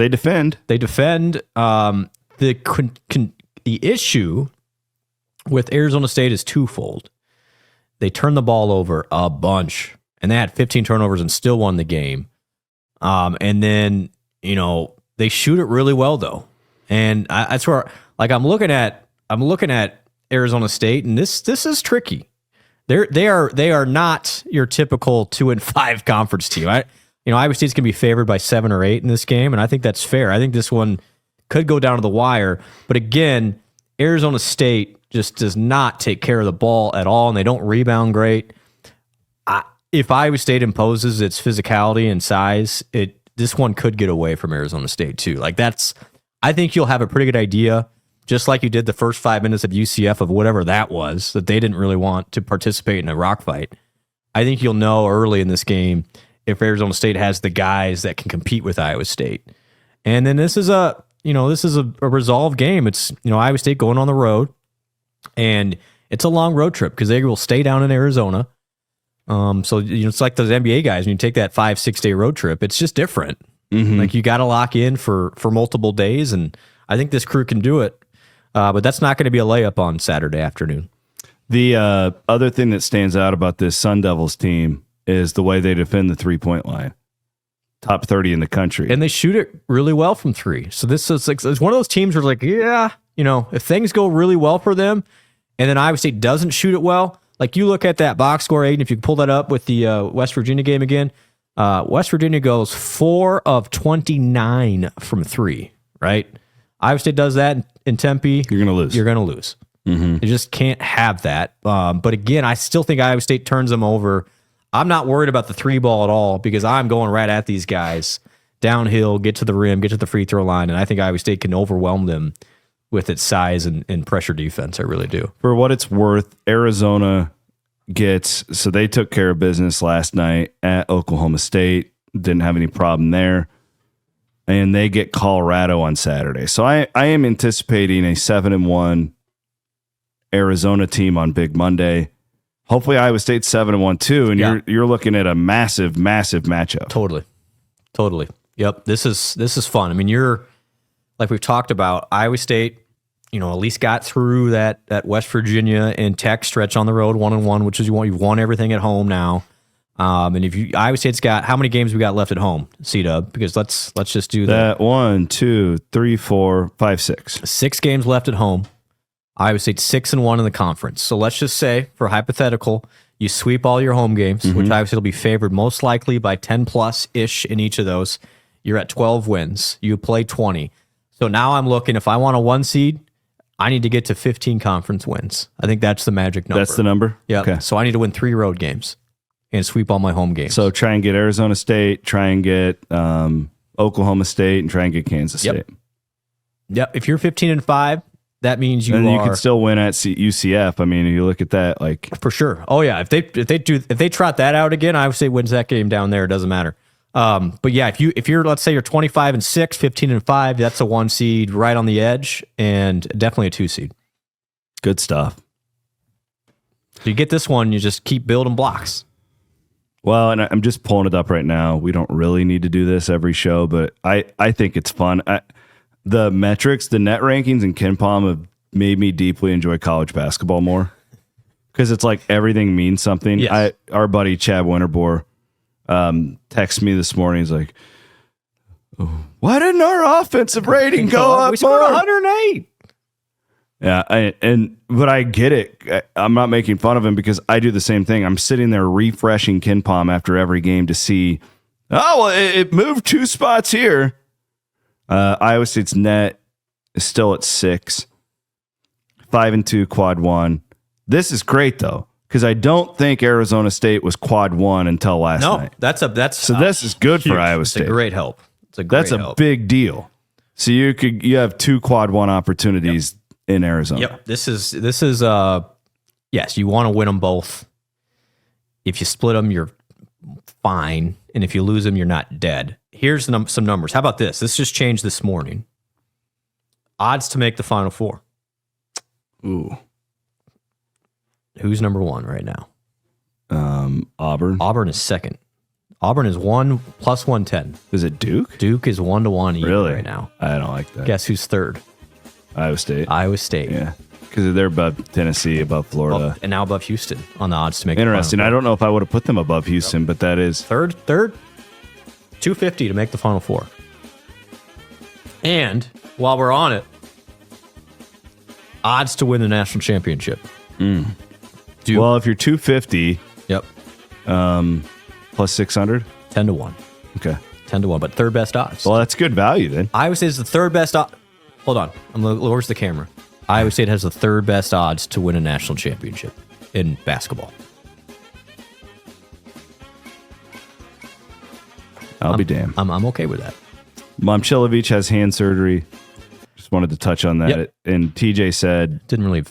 defend. The issue with Arizona State is twofold. They turn the ball over a bunch, and they had 15 turnovers and still won the game. And then they shoot it really well though, and that's where I'm looking at Arizona State, and this is tricky. They are not your typical 2-5 conference team. Iowa State's going to be favored by 7 or 8 in this game, and I think that's fair. I think this one could go down to the wire. But again, Arizona State just does not take care of the ball at all, and they don't rebound great. If Iowa State imposes its physicality and size, this one could get away from Arizona State too. I think you'll have a pretty good idea, just like you did the first 5 minutes of UCF of whatever that was, that they didn't really want to participate in a rock fight. I think you'll know early in this game if Arizona State has the guys that can compete with Iowa State. And then this is a resolved game. It's, Iowa State going on the road, and it's a long road trip because they will stay down in Arizona. So it's like those NBA guys, when you take that 5-6 day road trip, it's just different. Mm-hmm. Like you got to lock in for multiple days. And I think this crew can do it. But that's not going to be a layup on Saturday afternoon. The other thing that stands out about this Sun Devils team is the way they defend the 3-point line. Top 30 in the country. And they shoot it really well from 3. So this is it's one of those teams where if things go really well for them and then Iowa State doesn't shoot it well, like you look at that box score, Aiden, if you can pull that up with the West Virginia game again, West Virginia goes 4 of 29 from 3, right? Iowa State does that in Tempe. You're going to lose. You're going to lose. You just can't have that. But again, I still think Iowa State turns them over. I'm not worried about the 3 ball at all because I'm going right at these guys downhill, get to the rim, get to the free throw line, and I think Iowa State can overwhelm them with its size and pressure defense. I really do. For what it's worth, Arizona so they took care of business last night at Oklahoma State. Didn't have any problem there. And they get Colorado on Saturday. So I am anticipating a 7-1 Arizona team on Big Monday. Hopefully Iowa State's 7-1 too, and you're looking at a massive matchup. Totally. Yep. This is fun. I mean, you're like we've talked about, Iowa State, at least got through that West Virginia and Tech stretch on the road 1-1, which is you've won everything at home now. And Iowa State's got how many games we got left at home, C-Dub? Because let's just do that. 1, 2, 3, 4, 5, 6. 6 games left at home. Iowa State's 6-1 in the conference. So let's just say, for hypothetical, you sweep all your home games, which Iowa State will be favored most likely by 10+-ish in each of those. You're at 12 wins. You play 20. So now I'm looking, if I want a 1 seed, I need to get to 15 conference wins. I think that's the magic number. That's the number? Yeah. Okay. So I need to win 3 road games and sweep all my home games. So try and get Arizona State, try and get Oklahoma State, and try and get Kansas State. Yep. If you're 15-5, that means you can still win at UCF. I mean, you look at that, like for sure. Oh yeah. If they trot that out again, Iowa State wins that game down there. It doesn't matter. But yeah, if you're let's say you're 25-6, 15-5, that's a 1 seed right on the edge, and definitely a 2 seed. Good stuff. So you get this one, you just keep building blocks. Well, and I'm just pulling it up right now. We don't really need to do this every show, but I think it's fun. The metrics, the net rankings in KenPom have made me deeply enjoy college basketball more because it's like everything means something. Yes. Our buddy Chad Winterbore texted me this morning. He's like, why didn't our offensive rating go up? We scored 108. Yeah, but I get it. I'm not making fun of him because I do the same thing. I'm sitting there refreshing KenPom after every game to see, it moved 2 spots here. Iowa State's net is still at 6, 5-2 quad 1. This is great though, because I don't think Arizona State was quad 1 until last night. This is good for Iowa State. It's a great help. That's a big deal. So you have 2 quad 1 opportunities in Arizona. Yep. This is yes, you want to win them both. If you split them, you're fine, and if you lose them, you're not dead. Here's some numbers. How about this? This just changed this morning. Odds to make the Final Four. Ooh. Who's number 1 right now? Auburn. Auburn is second. Auburn is 1 plus 110. Is it Duke? Duke is 1-1 even really? right now. I don't like that. Guess who's third? Iowa State. Yeah. Because they're above Tennessee, above Florida. And now above Houston on the odds to make Interesting. I don't know if I would have put them above Houston, but that is. Third, 250 to make the Final Four. And while we're on it, odds to win the national championship. Well, if you're 250. Yep. Plus 600? 10-1. Okay. 10-1, but third best odds. Well, that's good value then. Iowa State is the third best odds. Hold on. Where's the camera? Iowa State has the third best odds to win a national championship in basketball. I'll be damned. I'm okay with that. Momchilovich has hand surgery. Just wanted to touch on that. Yep. And TJ said didn't really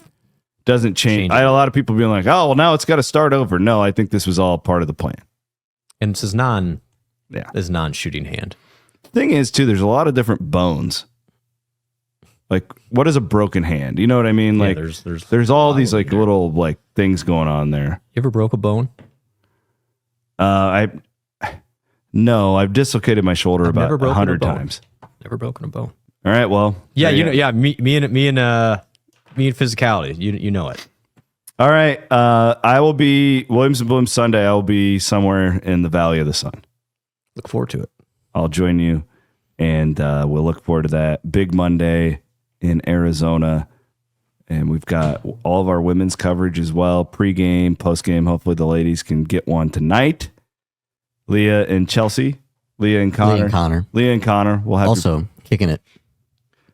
doesn't change. I had a lot of people being like, "Oh, well, now it's got to start over." No, I think this was all part of the plan. And this is non-shooting hand. Thing is, too, there's a lot of different bones. Like, what is a broken hand? You know what I mean? Like, there's all these like little like things going on there. You ever broke a bone? No, I've dislocated my shoulder about 100 times. Never broken a bone. All right, well, yeah, me and physicality, you know it. All right, I will be Williams and Blum Sunday. I will be somewhere in the Valley of the Sun. Look forward to it. I'll join you, and we'll look forward to that big Monday in Arizona. And we've got all of our women's coverage as well, pregame, postgame. Hopefully the ladies can get one tonight. Leah and Chelsea. Leah and Connor. We'll have also kicking it.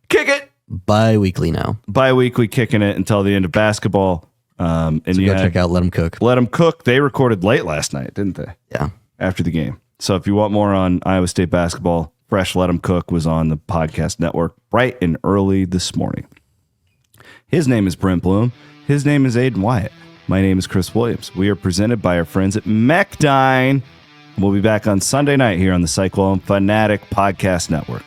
Kick it. bi-weekly now. Bi-weekly, kicking it until the end of basketball. And So you go check out Let 'Em Cook. Let 'Em Cook. They recorded late last night, didn't they? Yeah. After the game. So if you want more on Iowa State basketball, fresh Let 'Em Cook was on the podcast network bright and early this morning. His name is Brent Blum. His name is Aiden Wyatt. My name is Chris Williams. We are presented by our friends at Mechdyne. We'll be back on Sunday night here on the Cyclone Fanatic Podcast Network.